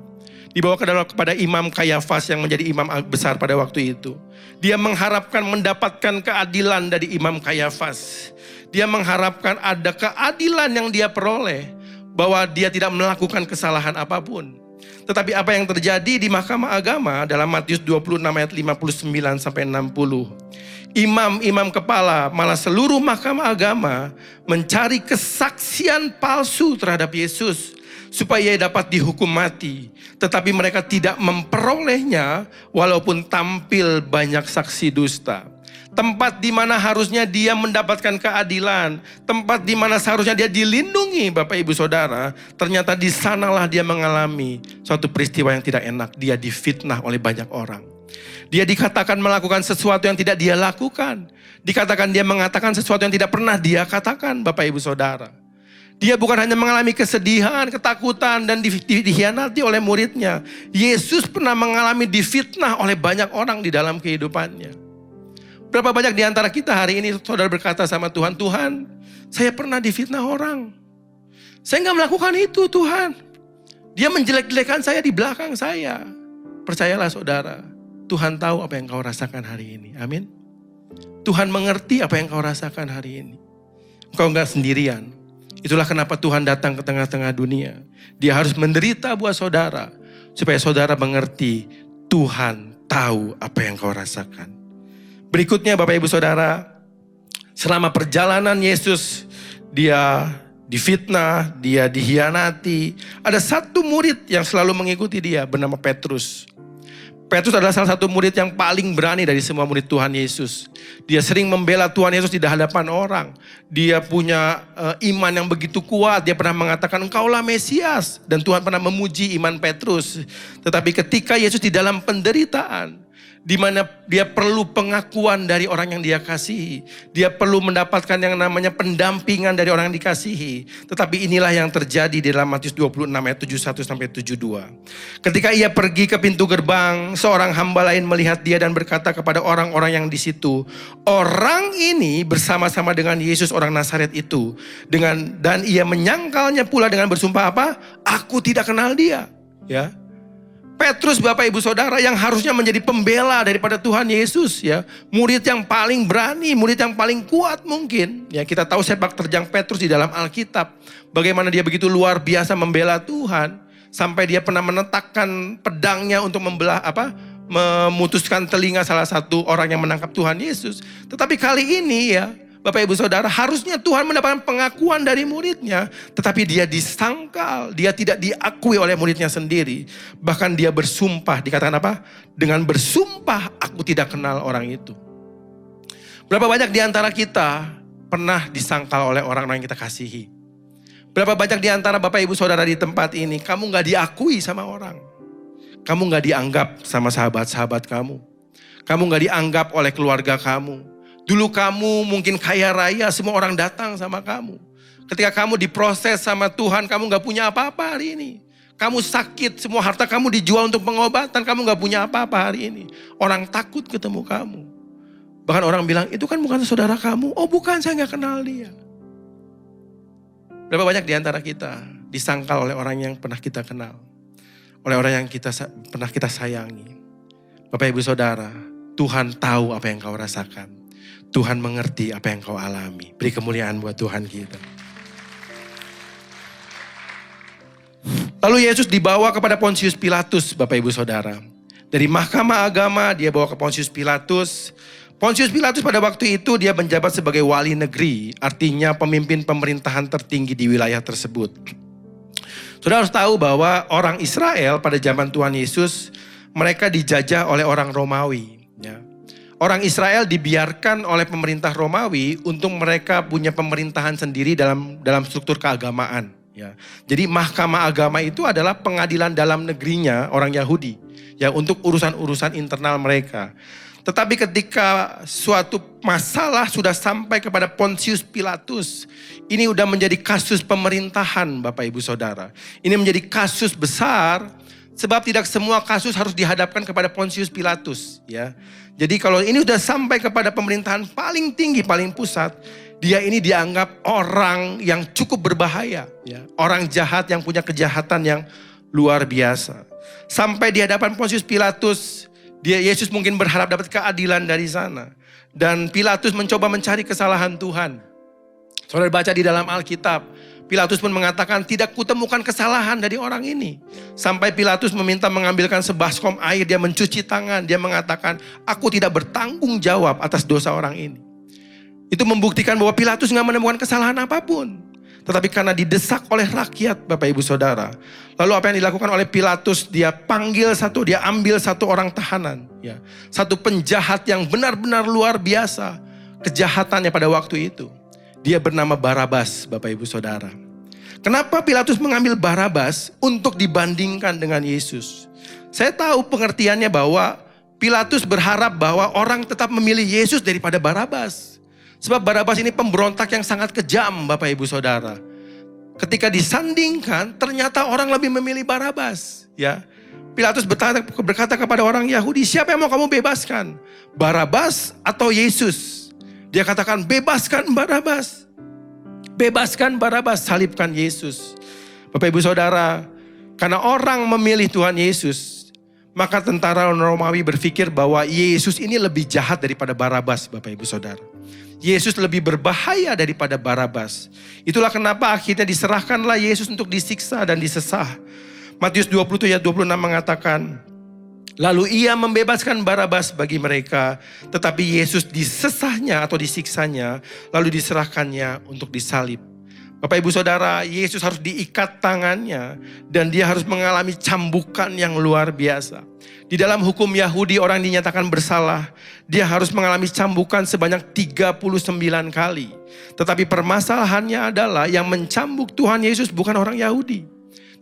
Dibawa kepada Imam Kayafas yang menjadi imam besar pada waktu itu. Dia mengharapkan mendapatkan keadilan dari Imam Kayafas. Dia mengharapkan ada keadilan yang dia peroleh. Bahwa dia tidak melakukan kesalahan apapun. Tetapi apa yang terjadi di mahkamah agama dalam Matius 26 ayat 59 sampai 60. Imam-imam kepala malah seluruh mahkamah agama mencari kesaksian palsu terhadap Yesus. Supaya ia dapat dihukum mati. Tetapi mereka tidak memperolehnya walaupun tampil banyak saksi dusta. Tempat di mana harusnya dia mendapatkan keadilan, tempat di mana seharusnya dia dilindungi Bapak Ibu Saudara, ternyata di sanalah dia mengalami suatu peristiwa yang tidak enak. Dia difitnah oleh banyak orang. Dia dikatakan melakukan sesuatu yang tidak dia lakukan. Dikatakan dia mengatakan sesuatu yang tidak pernah dia katakan Bapak Ibu Saudara. Dia bukan hanya mengalami kesedihan, ketakutan, dan dikhianati oleh muridnya. Yesus pernah mengalami difitnah oleh banyak orang di dalam kehidupannya. Berapa banyak di antara kita hari ini saudara berkata sama Tuhan, Tuhan, saya pernah difitnah orang. Saya gak melakukan itu Tuhan. Dia menjelek-jelekan saya di belakang saya. Percayalah saudara, Tuhan tahu apa yang kau rasakan hari ini. Amin. Tuhan mengerti apa yang kau rasakan hari ini. Engkau gak sendirian. Itulah kenapa Tuhan datang ke tengah-tengah dunia. Dia harus menderita buat saudara. Supaya saudara mengerti Tuhan tahu apa yang kau rasakan. Berikutnya Bapak Ibu Saudara, selama perjalanan Yesus, dia difitnah, dia dikhianati. Ada satu murid yang selalu mengikuti dia bernama Petrus. Petrus adalah salah satu murid yang paling berani dari semua murid Tuhan Yesus. Dia sering membela Tuhan Yesus di hadapan orang. Dia punya iman yang begitu kuat. Dia pernah mengatakan, engkaulah Mesias. Dan Tuhan pernah memuji iman Petrus. Tetapi ketika Yesus di dalam penderitaan, di mana dia perlu pengakuan dari orang yang dia kasihi. Dia perlu mendapatkan yang namanya pendampingan dari orang yang dikasihi. Tetapi inilah yang terjadi di dalam Matius 26 ayat 71 sampai 72. Ketika ia pergi ke pintu gerbang, seorang hamba lain melihat dia dan berkata kepada orang-orang yang di situ, orang ini bersama-sama dengan Yesus orang Nazaret itu. Dan ia menyangkalnya pula dengan bersumpah apa? Aku tidak kenal dia. Ya. Petrus Bapak Ibu Saudara yang harusnya menjadi pembela daripada Tuhan Yesus ya. Murid yang paling berani, murid yang paling kuat mungkin. Ya, kita tahu sepak terjang Petrus di dalam Alkitab. Bagaimana dia begitu luar biasa membela Tuhan. Sampai dia pernah menetapkan pedangnya untuk memutuskan telinga salah satu orang yang menangkap Tuhan Yesus. Tetapi kali ini ya, Bapak Ibu Saudara, harusnya Tuhan mendapatkan pengakuan dari muridnya. Tetapi dia disangkal, dia tidak diakui oleh muridnya sendiri. Bahkan dia bersumpah, dikatakan apa? Dengan bersumpah, aku tidak kenal orang itu. Berapa banyak di antara kita pernah disangkal oleh orang-orang yang kita kasihi? Berapa banyak di antara Bapak Ibu Saudara di tempat ini, kamu gak diakui sama orang. Kamu gak dianggap sama sahabat-sahabat kamu. Kamu gak dianggap oleh keluarga kamu. Dulu kamu mungkin kaya raya, semua orang datang sama kamu. Ketika kamu diproses sama Tuhan, kamu gak punya apa-apa hari ini. Kamu sakit, semua harta kamu dijual untuk pengobatan, kamu gak punya apa-apa hari ini. Orang takut ketemu kamu. Bahkan orang bilang, itu kan bukan saudara kamu. Oh bukan, saya gak kenal dia. Berapa banyak di antara kita disangkal oleh orang yang pernah kita kenal. Oleh orang yang pernah kita sayangi. Bapak Ibu Saudara, Tuhan tahu apa yang kau rasakan. Tuhan mengerti apa yang kau alami. Beri kemuliaan buat Tuhan kita. Lalu Yesus dibawa kepada Pontius Pilatus, Bapak Ibu Saudara. Dari mahkamah agama dia bawa ke Pontius Pilatus. Pontius Pilatus pada waktu itu dia menjabat sebagai wali negeri, artinya pemimpin pemerintahan tertinggi di wilayah tersebut. Saudara harus tahu bahwa orang Israel pada zaman Tuhan Yesus, mereka dijajah oleh orang Romawi. Ya. Orang Israel dibiarkan oleh pemerintah Romawi untuk mereka punya pemerintahan sendiri dalam struktur keagamaan. Ya. Jadi mahkamah agama itu adalah pengadilan dalam negerinya orang Yahudi, ya, untuk urusan-urusan internal mereka. Tetapi ketika suatu masalah sudah sampai kepada Pontius Pilatus, ini udah menjadi kasus pemerintahan Bapak Ibu Saudara. Ini menjadi kasus besar, sebab tidak semua kasus harus dihadapkan kepada Pontius Pilatus. Ya. Jadi kalau ini udah sampai kepada pemerintahan paling tinggi, paling pusat, dia ini dianggap orang yang cukup berbahaya. Ya. Orang jahat yang punya kejahatan yang luar biasa. Sampai di hadapan Pontius Pilatus, Yesus mungkin berharap dapat keadilan dari sana. Dan Pilatus mencoba mencari kesalahan Tuhan. Saudara baca di dalam Alkitab, Pilatus pun mengatakan, tidak kutemukan kesalahan dari orang ini. Sampai Pilatus meminta mengambilkan sebaskom air, dia mencuci tangan. Dia mengatakan, aku tidak bertanggung jawab atas dosa orang ini. Itu membuktikan bahwa Pilatus gak menemukan kesalahan apapun. Tetapi karena didesak oleh rakyat Bapak Ibu Saudara. Lalu apa yang dilakukan oleh Pilatus, dia ambil satu orang tahanan. Ya, satu penjahat yang benar-benar luar biasa kejahatannya pada waktu itu. Dia bernama Barabas Bapak Ibu Saudara. Kenapa Pilatus mengambil Barabas untuk dibandingkan dengan Yesus? Saya tahu pengertiannya bahwa Pilatus berharap bahwa orang tetap memilih Yesus daripada Barabas. Sebab Barabas ini pemberontak yang sangat kejam Bapak Ibu Saudara. Ketika disandingkan ternyata orang lebih memilih Barabas. Ya, Pilatus berkata kepada orang Yahudi, siapa yang mau kamu bebaskan? Barabas atau Yesus? Dia katakan bebaskan Barabas. Bebaskan Barabas, salibkan Yesus. Bapak Ibu Saudara, karena orang memilih Tuhan Yesus, maka tentara Romawi berpikir bahwa Yesus ini lebih jahat daripada Barabas Bapak Ibu Saudara. Yesus lebih berbahaya daripada Barabas. Itulah kenapa akhirnya diserahkanlah Yesus untuk disiksa dan disesah. Matius 20 ayat 26 mengatakan, lalu ia membebaskan Barabas bagi mereka, tetapi Yesus disesahnya atau disiksanya, lalu diserahkannya untuk disalib. Bapak Ibu Saudara, Yesus harus diikat tangannya dan dia harus mengalami cambukan yang luar biasa. Di dalam hukum Yahudi orang dinyatakan bersalah, dia harus mengalami cambukan sebanyak 39 kali. Tetapi permasalahannya adalah yang mencambuk Tuhan Yesus bukan orang Yahudi,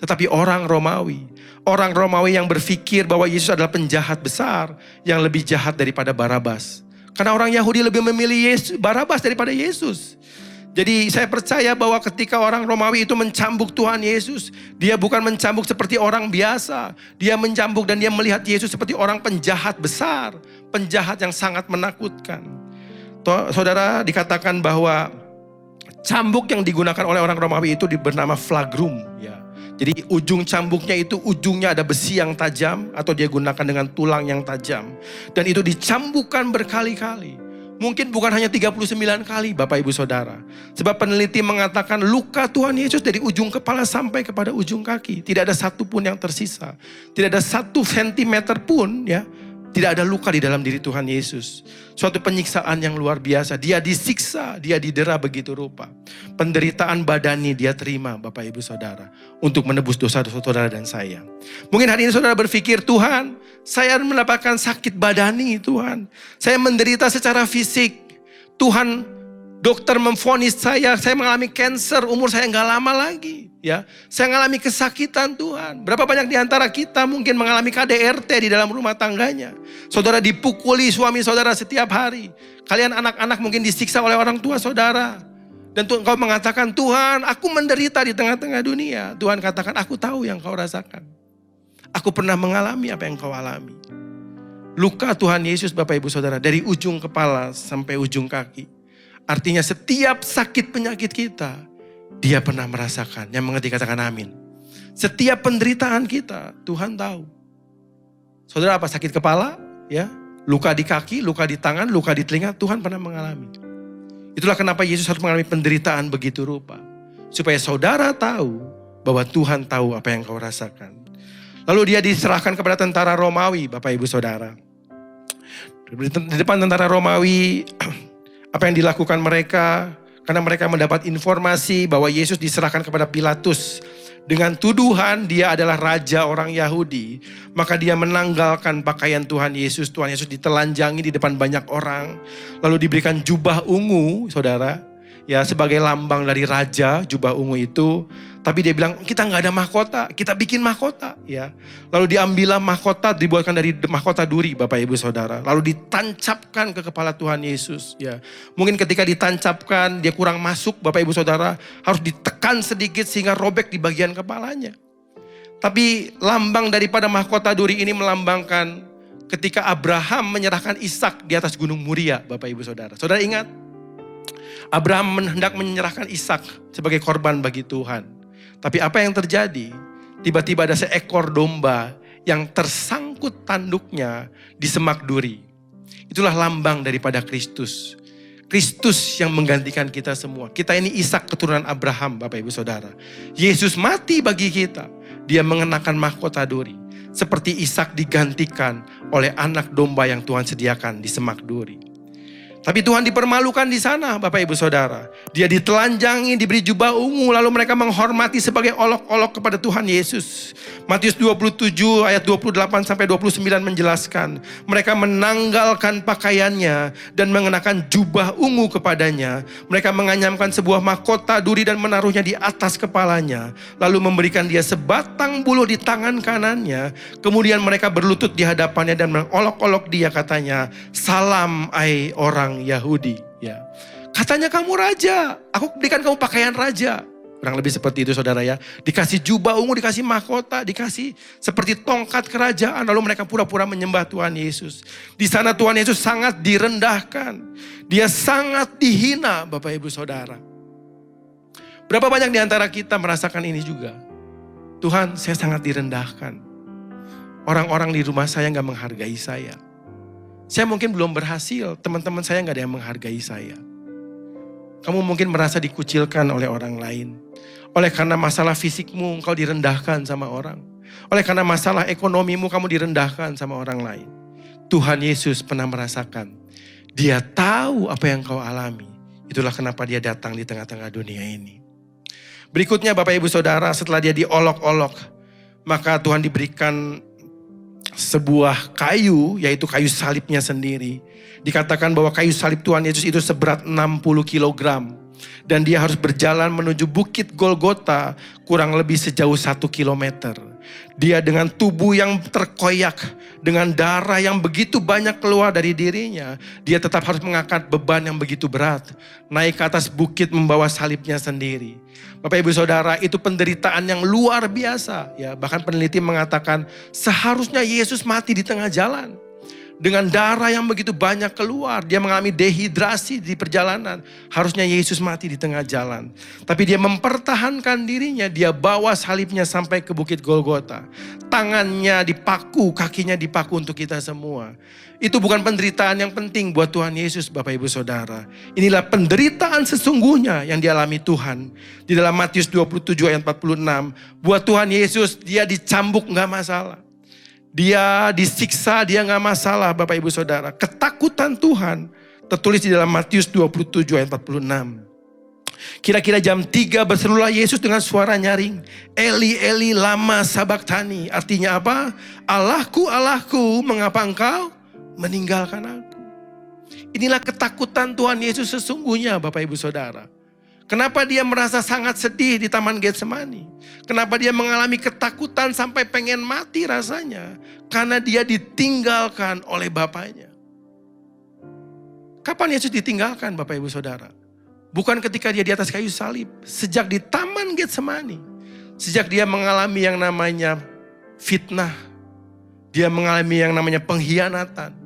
tetapi orang Romawi. Orang Romawi yang berpikir bahwa Yesus adalah penjahat besar yang lebih jahat daripada Barabas. Karena orang Yahudi lebih memilih Barabas daripada Yesus. Jadi saya percaya bahwa ketika orang Romawi itu mencambuk Tuhan Yesus, dia bukan mencambuk seperti orang biasa. Dia mencambuk dan dia melihat Yesus seperti orang penjahat besar, penjahat yang sangat menakutkan. Saudara, dikatakan bahwa cambuk yang digunakan oleh orang Romawi itu bernama flagrum. Ya. Jadi ujung cambuknya itu ujungnya ada besi yang tajam atau dia gunakan dengan tulang yang tajam. Dan itu dicambukkan berkali-kali. Mungkin bukan hanya 39 kali Bapak Ibu Saudara. Sebab peneliti mengatakan luka Tuhan Yesus dari ujung kepala sampai kepada ujung kaki. Tidak ada satu pun yang tersisa. Tidak ada 1 sentimeter pun ya. Tidak ada luka di dalam diri Tuhan Yesus. Suatu penyiksaan yang luar biasa. Dia disiksa, dia didera begitu rupa. Penderitaan badani dia terima Bapak Ibu Saudara. Untuk menebus dosa saudara dan saya. Mungkin hari ini saudara berpikir, Tuhan, saya mendapatkan sakit badani Tuhan. Saya menderita secara fisik. Tuhan, dokter memvonis saya mengalami cancer, umur saya gak lama lagi. Ya, saya mengalami kesakitan Tuhan. Berapa banyak di antara kita mungkin mengalami KDRT di dalam rumah tangganya. Saudara dipukuli suami saudara setiap hari. Kalian anak-anak mungkin disiksa oleh orang tua saudara. Dan engkau mengatakan, Tuhan, aku menderita di tengah-tengah dunia. Tuhan katakan, aku tahu yang kau rasakan. Aku pernah mengalami apa yang kau alami. Luka Tuhan Yesus Bapak Ibu Saudara dari ujung kepala sampai ujung kaki. Artinya setiap sakit penyakit kita, dia pernah merasakan. Yang mengerti katakan amin. Setiap penderitaan kita, Tuhan tahu. Saudara apa? Sakit kepala, ya, luka di kaki, luka di tangan, luka di telinga, Tuhan pernah mengalami. Itulah kenapa Yesus harus mengalami penderitaan begitu rupa. Supaya saudara tahu bahwa Tuhan tahu apa yang kau rasakan. Lalu dia diserahkan kepada tentara Romawi, Bapak Ibu Saudara. Di depan tentara Romawi, apa yang dilakukan mereka, karena mereka mendapat informasi bahwa Yesus diserahkan kepada Pilatus dengan tuduhan dia adalah raja orang Yahudi, maka dia menanggalkan pakaian Tuhan Yesus. Tuhan Yesus ditelanjangi di depan banyak orang, lalu diberikan jubah ungu, saudara, ya sebagai lambang dari raja, jubah ungu itu. Tapi dia bilang, kita nggak ada mahkota, kita bikin mahkota, ya. Lalu diambillah mahkota, dibuatkan dari mahkota duri, Bapak Ibu Saudara. Lalu ditancapkan ke kepala Tuhan Yesus, ya. Mungkin ketika ditancapkan, dia kurang masuk, Bapak Ibu Saudara, harus ditekan sedikit sehingga robek di bagian kepalanya. Tapi lambang daripada mahkota duri ini melambangkan ketika Abraham menyerahkan Ishak di atas gunung Moria, Bapak Ibu Saudara. Saudara ingat, Abraham hendak menyerahkan Ishak sebagai korban bagi Tuhan. Tapi apa yang terjadi? Tiba-tiba ada seekor domba yang tersangkut tanduknya di semak duri. Itulah lambang daripada Kristus. Kristus yang menggantikan kita semua. Kita ini Ishak keturunan Abraham, Bapak Ibu Saudara. Yesus mati bagi kita. Dia mengenakan mahkota duri. Seperti Ishak digantikan oleh anak domba yang Tuhan sediakan di semak duri. Tapi Tuhan dipermalukan di sana, Bapak Ibu Saudara. Dia ditelanjangi, diberi jubah ungu, lalu mereka menghormati sebagai olok-olok kepada Tuhan Yesus. Matius 27 ayat 28 sampai 29 menjelaskan, mereka menanggalkan pakaiannya dan mengenakan jubah ungu kepadanya. Mereka menganyamkan sebuah mahkota duri dan menaruhnya di atas kepalanya, lalu memberikan dia sebatang buluh di tangan kanannya. Kemudian mereka berlutut di hadapannya dan mengolok-olok dia, katanya, salam ai orang Yahudi, ya. Katanya kamu raja, aku berikan kamu pakaian raja. Kurang lebih seperti itu, saudara, ya. Dikasih jubah ungu, dikasih mahkota, dikasih seperti tongkat kerajaan. Lalu mereka pura-pura menyembah Tuhan Yesus. Di sana Tuhan Yesus sangat direndahkan. Dia sangat dihina, Bapak Ibu Saudara. Berapa banyak di antara kita merasakan ini juga? Tuhan, saya sangat direndahkan. Orang-orang di rumah saya gak menghargai saya. Saya mungkin belum berhasil, teman-teman saya gak ada yang menghargai saya. Kamu mungkin merasa dikucilkan oleh orang lain. Oleh karena masalah fisikmu, engkau direndahkan sama orang. Oleh karena masalah ekonomimu, kamu direndahkan sama orang lain. Tuhan Yesus pernah merasakan. Dia tahu apa yang kau alami. Itulah kenapa dia datang di tengah-tengah dunia ini. Berikutnya Bapak Ibu Saudara, setelah dia diolok-olok, maka Tuhan diberikan sebuah kayu, yaitu kayu salibnya sendiri. Dikatakan bahwa kayu salib Tuhan Yesus itu seberat 60 kilogram. Dan dia harus berjalan menuju bukit Golgota kurang lebih sejauh 1 kilometer. Dia dengan tubuh yang terkoyak, dengan darah yang begitu banyak keluar dari dirinya, dia tetap harus mengangkat beban yang begitu berat. Naik ke atas bukit membawa salibnya sendiri. Bapak Ibu Saudara, itu penderitaan yang luar biasa. Ya, bahkan peneliti mengatakan seharusnya Yesus mati di tengah jalan. Dengan darah yang begitu banyak keluar, dia mengalami dehidrasi di perjalanan. Harusnya Yesus mati di tengah jalan. Tapi dia mempertahankan dirinya, dia bawa salibnya sampai ke bukit Golgota. Tangannya dipaku, kakinya dipaku untuk kita semua. Itu bukan penderitaan yang penting buat Tuhan Yesus, Bapak Ibu Saudara. Inilah penderitaan sesungguhnya yang dialami Tuhan. Di dalam Matius 27 ayat 46, buat Tuhan Yesus dia dicambuk gak masalah. Dia disiksa, dia gak masalah, Bapak Ibu Saudara. Ketakutan Tuhan tertulis di dalam Matius 27 ayat 46. Kira-kira jam 3 berserulah Yesus dengan suara nyaring. Eli, Eli, lama sabachthani. Artinya apa? Allahku, Allahku, mengapa engkau meninggalkan aku? Inilah ketakutan Tuhan Yesus sesungguhnya, Bapak Ibu Saudara. Kenapa dia merasa sangat sedih di Taman Getsemani? Kenapa dia mengalami ketakutan sampai pengen mati rasanya? Karena dia ditinggalkan oleh Bapaknya. Kapan Yesus ditinggalkan, Bapak Ibu Saudara? Bukan ketika dia di atas kayu salib. Sejak di Taman Getsemani. Sejak dia mengalami yang namanya fitnah. Dia mengalami yang namanya pengkhianatan.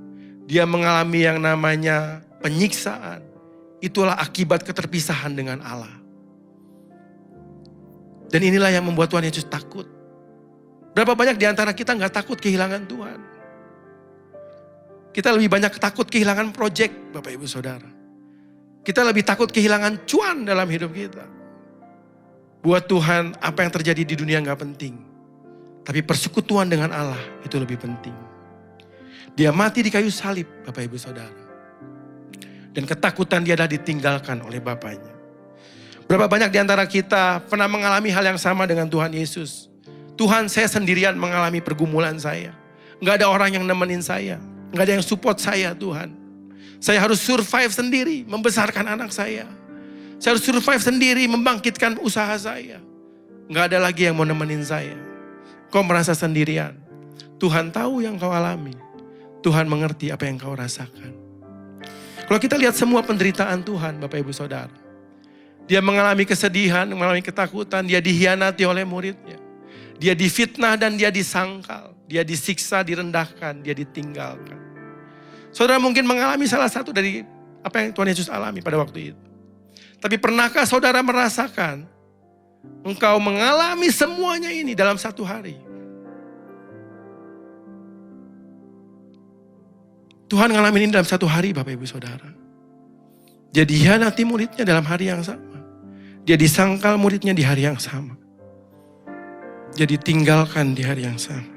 Dia mengalami yang namanya penyiksaan. Itulah akibat keterpisahan dengan Allah. Dan inilah yang membuat Tuhan Yesus takut. Berapa banyak di antara kita gak takut kehilangan Tuhan? Kita lebih banyak takut kehilangan proyek, Bapak Ibu Saudara. Kita lebih takut kehilangan cuan dalam hidup kita. Buat Tuhan, apa yang terjadi di dunia gak penting. Tapi persekutuan dengan Allah itu lebih penting. Dia mati di kayu salib, Bapak Ibu Saudara. Dan ketakutan dia dah ditinggalkan oleh Bapaknya. Berapa banyak di antara kita pernah mengalami hal yang sama dengan Tuhan Yesus. Tuhan, saya sendirian mengalami pergumulan saya. Nggak ada orang yang nemenin saya. Nggak ada yang support saya, Tuhan. Saya harus survive sendiri, membesarkan anak saya. Saya harus survive sendiri, membangkitkan usaha saya. Nggak ada lagi yang mau nemenin saya. Kau merasa sendirian. Tuhan tahu yang kau alami. Tuhan mengerti apa yang kau rasakan. Kalau kita lihat semua penderitaan Tuhan, Bapak Ibu Saudara. Dia mengalami kesedihan, mengalami ketakutan. Dia dihianati oleh muridnya. Dia difitnah dan dia disangkal. Dia disiksa, direndahkan, dia ditinggalkan. Saudara mungkin mengalami salah satu dari apa yang Tuhan Yesus alami pada waktu itu. Tapi pernahkah saudara merasakan engkau mengalami semuanya ini dalam satu hari? Tuhan ngalamin ini dalam satu hari, Bapak Ibu Saudara. Dia dihianati muridnya dalam hari yang sama. Dia disangkal muridnya di hari yang sama. Dia ditinggalkan di hari yang sama.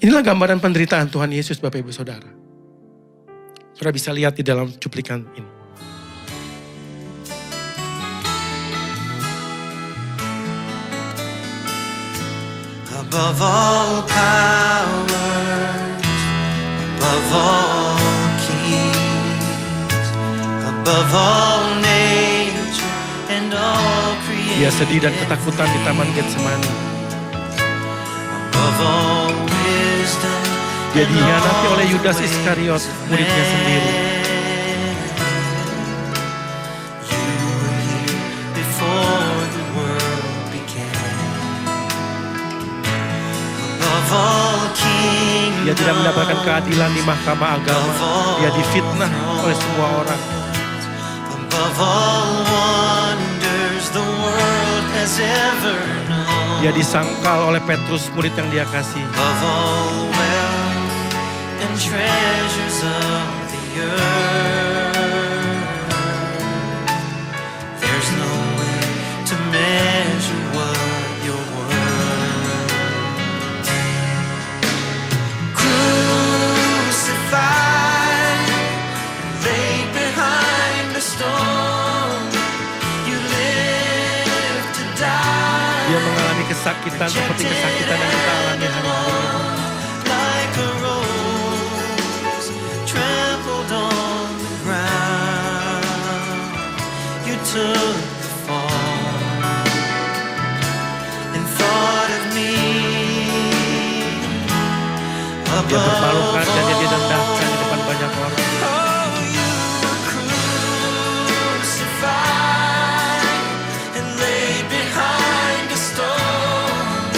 Inilah gambaran penderitaan Tuhan Yesus, Bapak Ibu Saudara. Saudara bisa lihat di dalam cuplikan ini. Above all powers, above all kings, above all nature and all creation. Dia sedih dan ketakutan di Taman Getsemani. Above all wisdom, Dia dihianati oleh Yudas Iskariot, muridnya sendiri. you were here before the world began. Above all kingdoms, Dia tidak mendapatkan keadilan di mahkamah agama. Dia difitnah oleh semua orang. above all wonders the world has ever known. Dia disangkal oleh Petrus, murid yang dia kasih. Above all wealth and treasures of the earth, there's no way to measure what you're worth. Crucified, laid behind the stone, you live to die. Dia mengalami kesakitan seperti kesakitan yang kita alami hari-hari ini. Like a rose trampled on the ground, you took the fall and thought of me. Dia bermalukan dan dia direndahkan di depan banyak orang. Oh, you were crucified and laid behind a stone.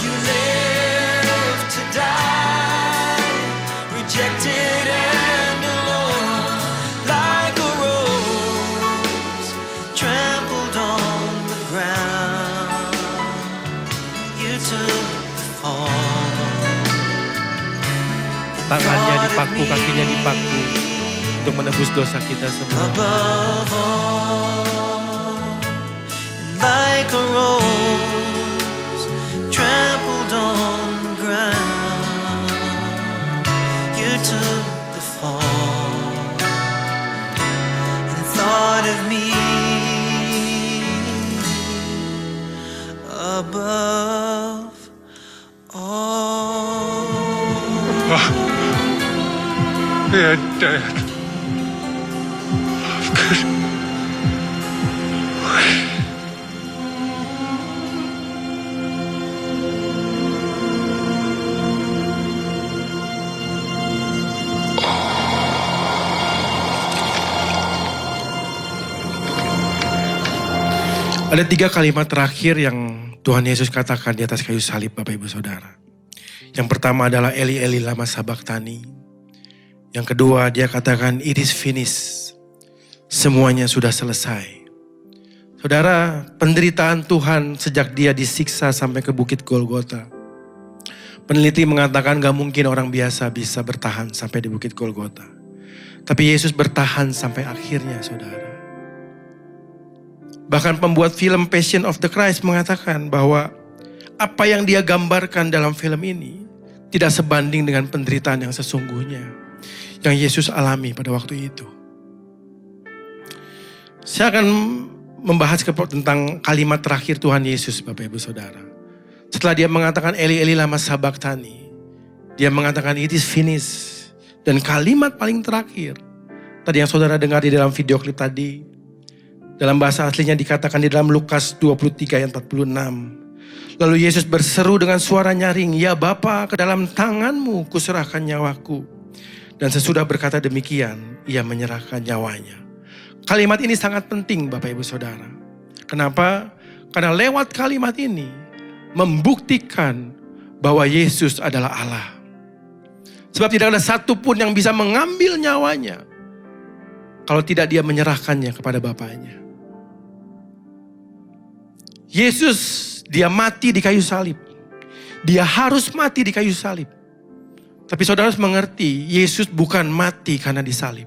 You lived to die, rejected and alone, like a rose trampled on the ground. You took the fall. Tangannya dipaku, kakinya dipaku untuk menebus dosa kita semua. Above all, like a rose trampled on the ground, you took the fall and thought of me. Above all. They're dead. Ada 3 kalimat terakhir yang Tuhan Yesus katakan di atas kayu salib, Bapak Ibu Saudara. Yang pertama adalah Eli Eli lama sabachthani. Yang kedua dia katakan it is finished. Semuanya sudah selesai. Saudara, penderitaan Tuhan sejak dia disiksa sampai ke Bukit Golgota. Peneliti mengatakan gak mungkin orang biasa bisa bertahan sampai di Bukit Golgota. Tapi Yesus bertahan sampai akhirnya, saudara. Bahkan pembuat film Passion of the Christ mengatakan bahwa apa yang dia gambarkan dalam film ini tidak sebanding dengan penderitaan yang sesungguhnya yang Yesus alami pada waktu itu. Saya akan membahas tentang kalimat terakhir Tuhan Yesus, Bapak Ibu Saudara. Setelah dia mengatakan Eli Eli lama sabachthani, dia mengatakan it is finished. Dan kalimat paling terakhir, tadi yang saudara dengar di dalam video klip tadi, dalam bahasa aslinya dikatakan di dalam Lukas 23 ayat 46. Lalu Yesus berseru dengan suara nyaring, "Ya Bapa, ke dalam tanganmu kuserahkan nyawaku." Dan sesudah berkata demikian, ia menyerahkan nyawanya. Kalimat ini sangat penting Bapak Ibu Saudara. Kenapa? Karena lewat kalimat ini membuktikan bahwa Yesus adalah Allah. Sebab tidak ada satupun yang bisa mengambil nyawanya kalau tidak dia menyerahkannya kepada Bapaknya. Yesus, dia mati di kayu salib. Dia harus mati di kayu salib. Tapi saudara harus mengerti, Yesus bukan mati karena disalib.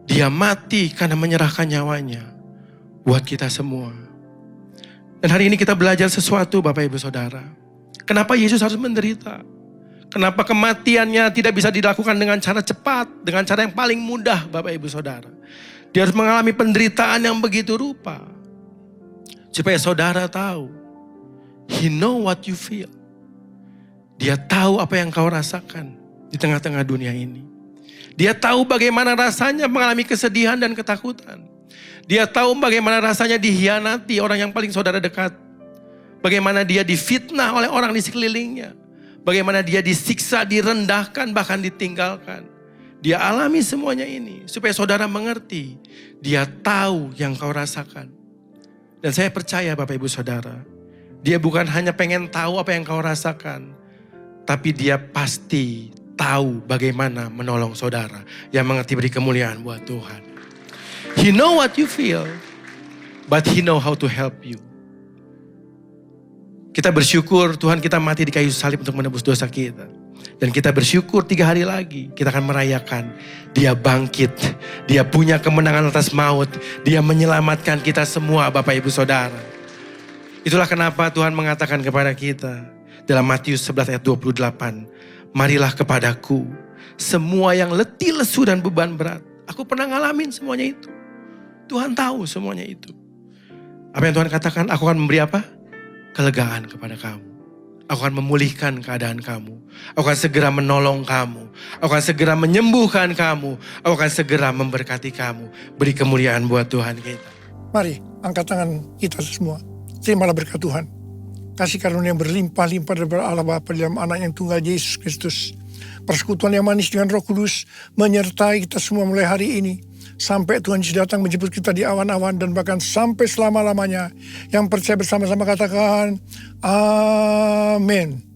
Dia mati karena menyerahkan nyawanya buat kita semua. Dan hari ini kita belajar sesuatu Bapak Ibu Saudara. Kenapa Yesus harus menderita? Kenapa kematiannya tidak bisa dilakukan dengan cara cepat, dengan cara yang paling mudah Bapak Ibu Saudara. Dia harus mengalami penderitaan yang begitu rupa. Supaya saudara tahu, He know what you feel. Dia tahu apa yang kau rasakan di tengah-tengah dunia ini. Dia tahu bagaimana rasanya mengalami kesedihan dan ketakutan. Dia tahu bagaimana rasanya dihianati orang yang paling saudara dekat. Bagaimana dia difitnah oleh orang di sekelilingnya. Bagaimana dia disiksa, direndahkan, bahkan ditinggalkan. Dia alami semuanya ini supaya saudara mengerti. Dia tahu yang kau rasakan. Dan saya percaya Bapak Ibu Saudara, dia bukan hanya pengen tahu apa yang kau rasakan, tapi dia pasti tahu bagaimana menolong saudara yang mengerti beri kemuliaan buat Tuhan. He know what you feel, but He know how to help you. Kita bersyukur Tuhan kita mati di kayu salib untuk menebus dosa kita. Dan kita bersyukur 3 hari lagi kita akan merayakan dia bangkit. Dia punya kemenangan atas maut. Dia menyelamatkan kita semua Bapak Ibu Saudara. Itulah kenapa Tuhan mengatakan kepada kita dalam Matius 11 ayat 28. Marilah kepadaku semua yang letih lesu dan beban berat. Aku pernah ngalamin semuanya itu. Tuhan tahu semuanya itu. Apa yang Tuhan katakan? Aku akan memberi apa? Kelegaan kepada kamu. Aku akan memulihkan keadaan kamu. Aku akan segera menolong kamu. Aku akan segera menyembuhkan kamu. Aku akan segera memberkati kamu. Beri kemuliaan buat Tuhan kita. Mari angkat tangan kita semua. Terimalah berkat Tuhan. Kasih karunia yang berlimpah-limpah dari Allah Bapa dalam anak yang tunggal Yesus Kristus. Persekutuan yang manis dengan Roh Kudus menyertai kita semua mulai hari ini. Sampai Tuhan Yesus datang menjemput kita di awan-awan dan bahkan sampai selama-lamanya. Yang percaya bersama-sama katakan, Amin.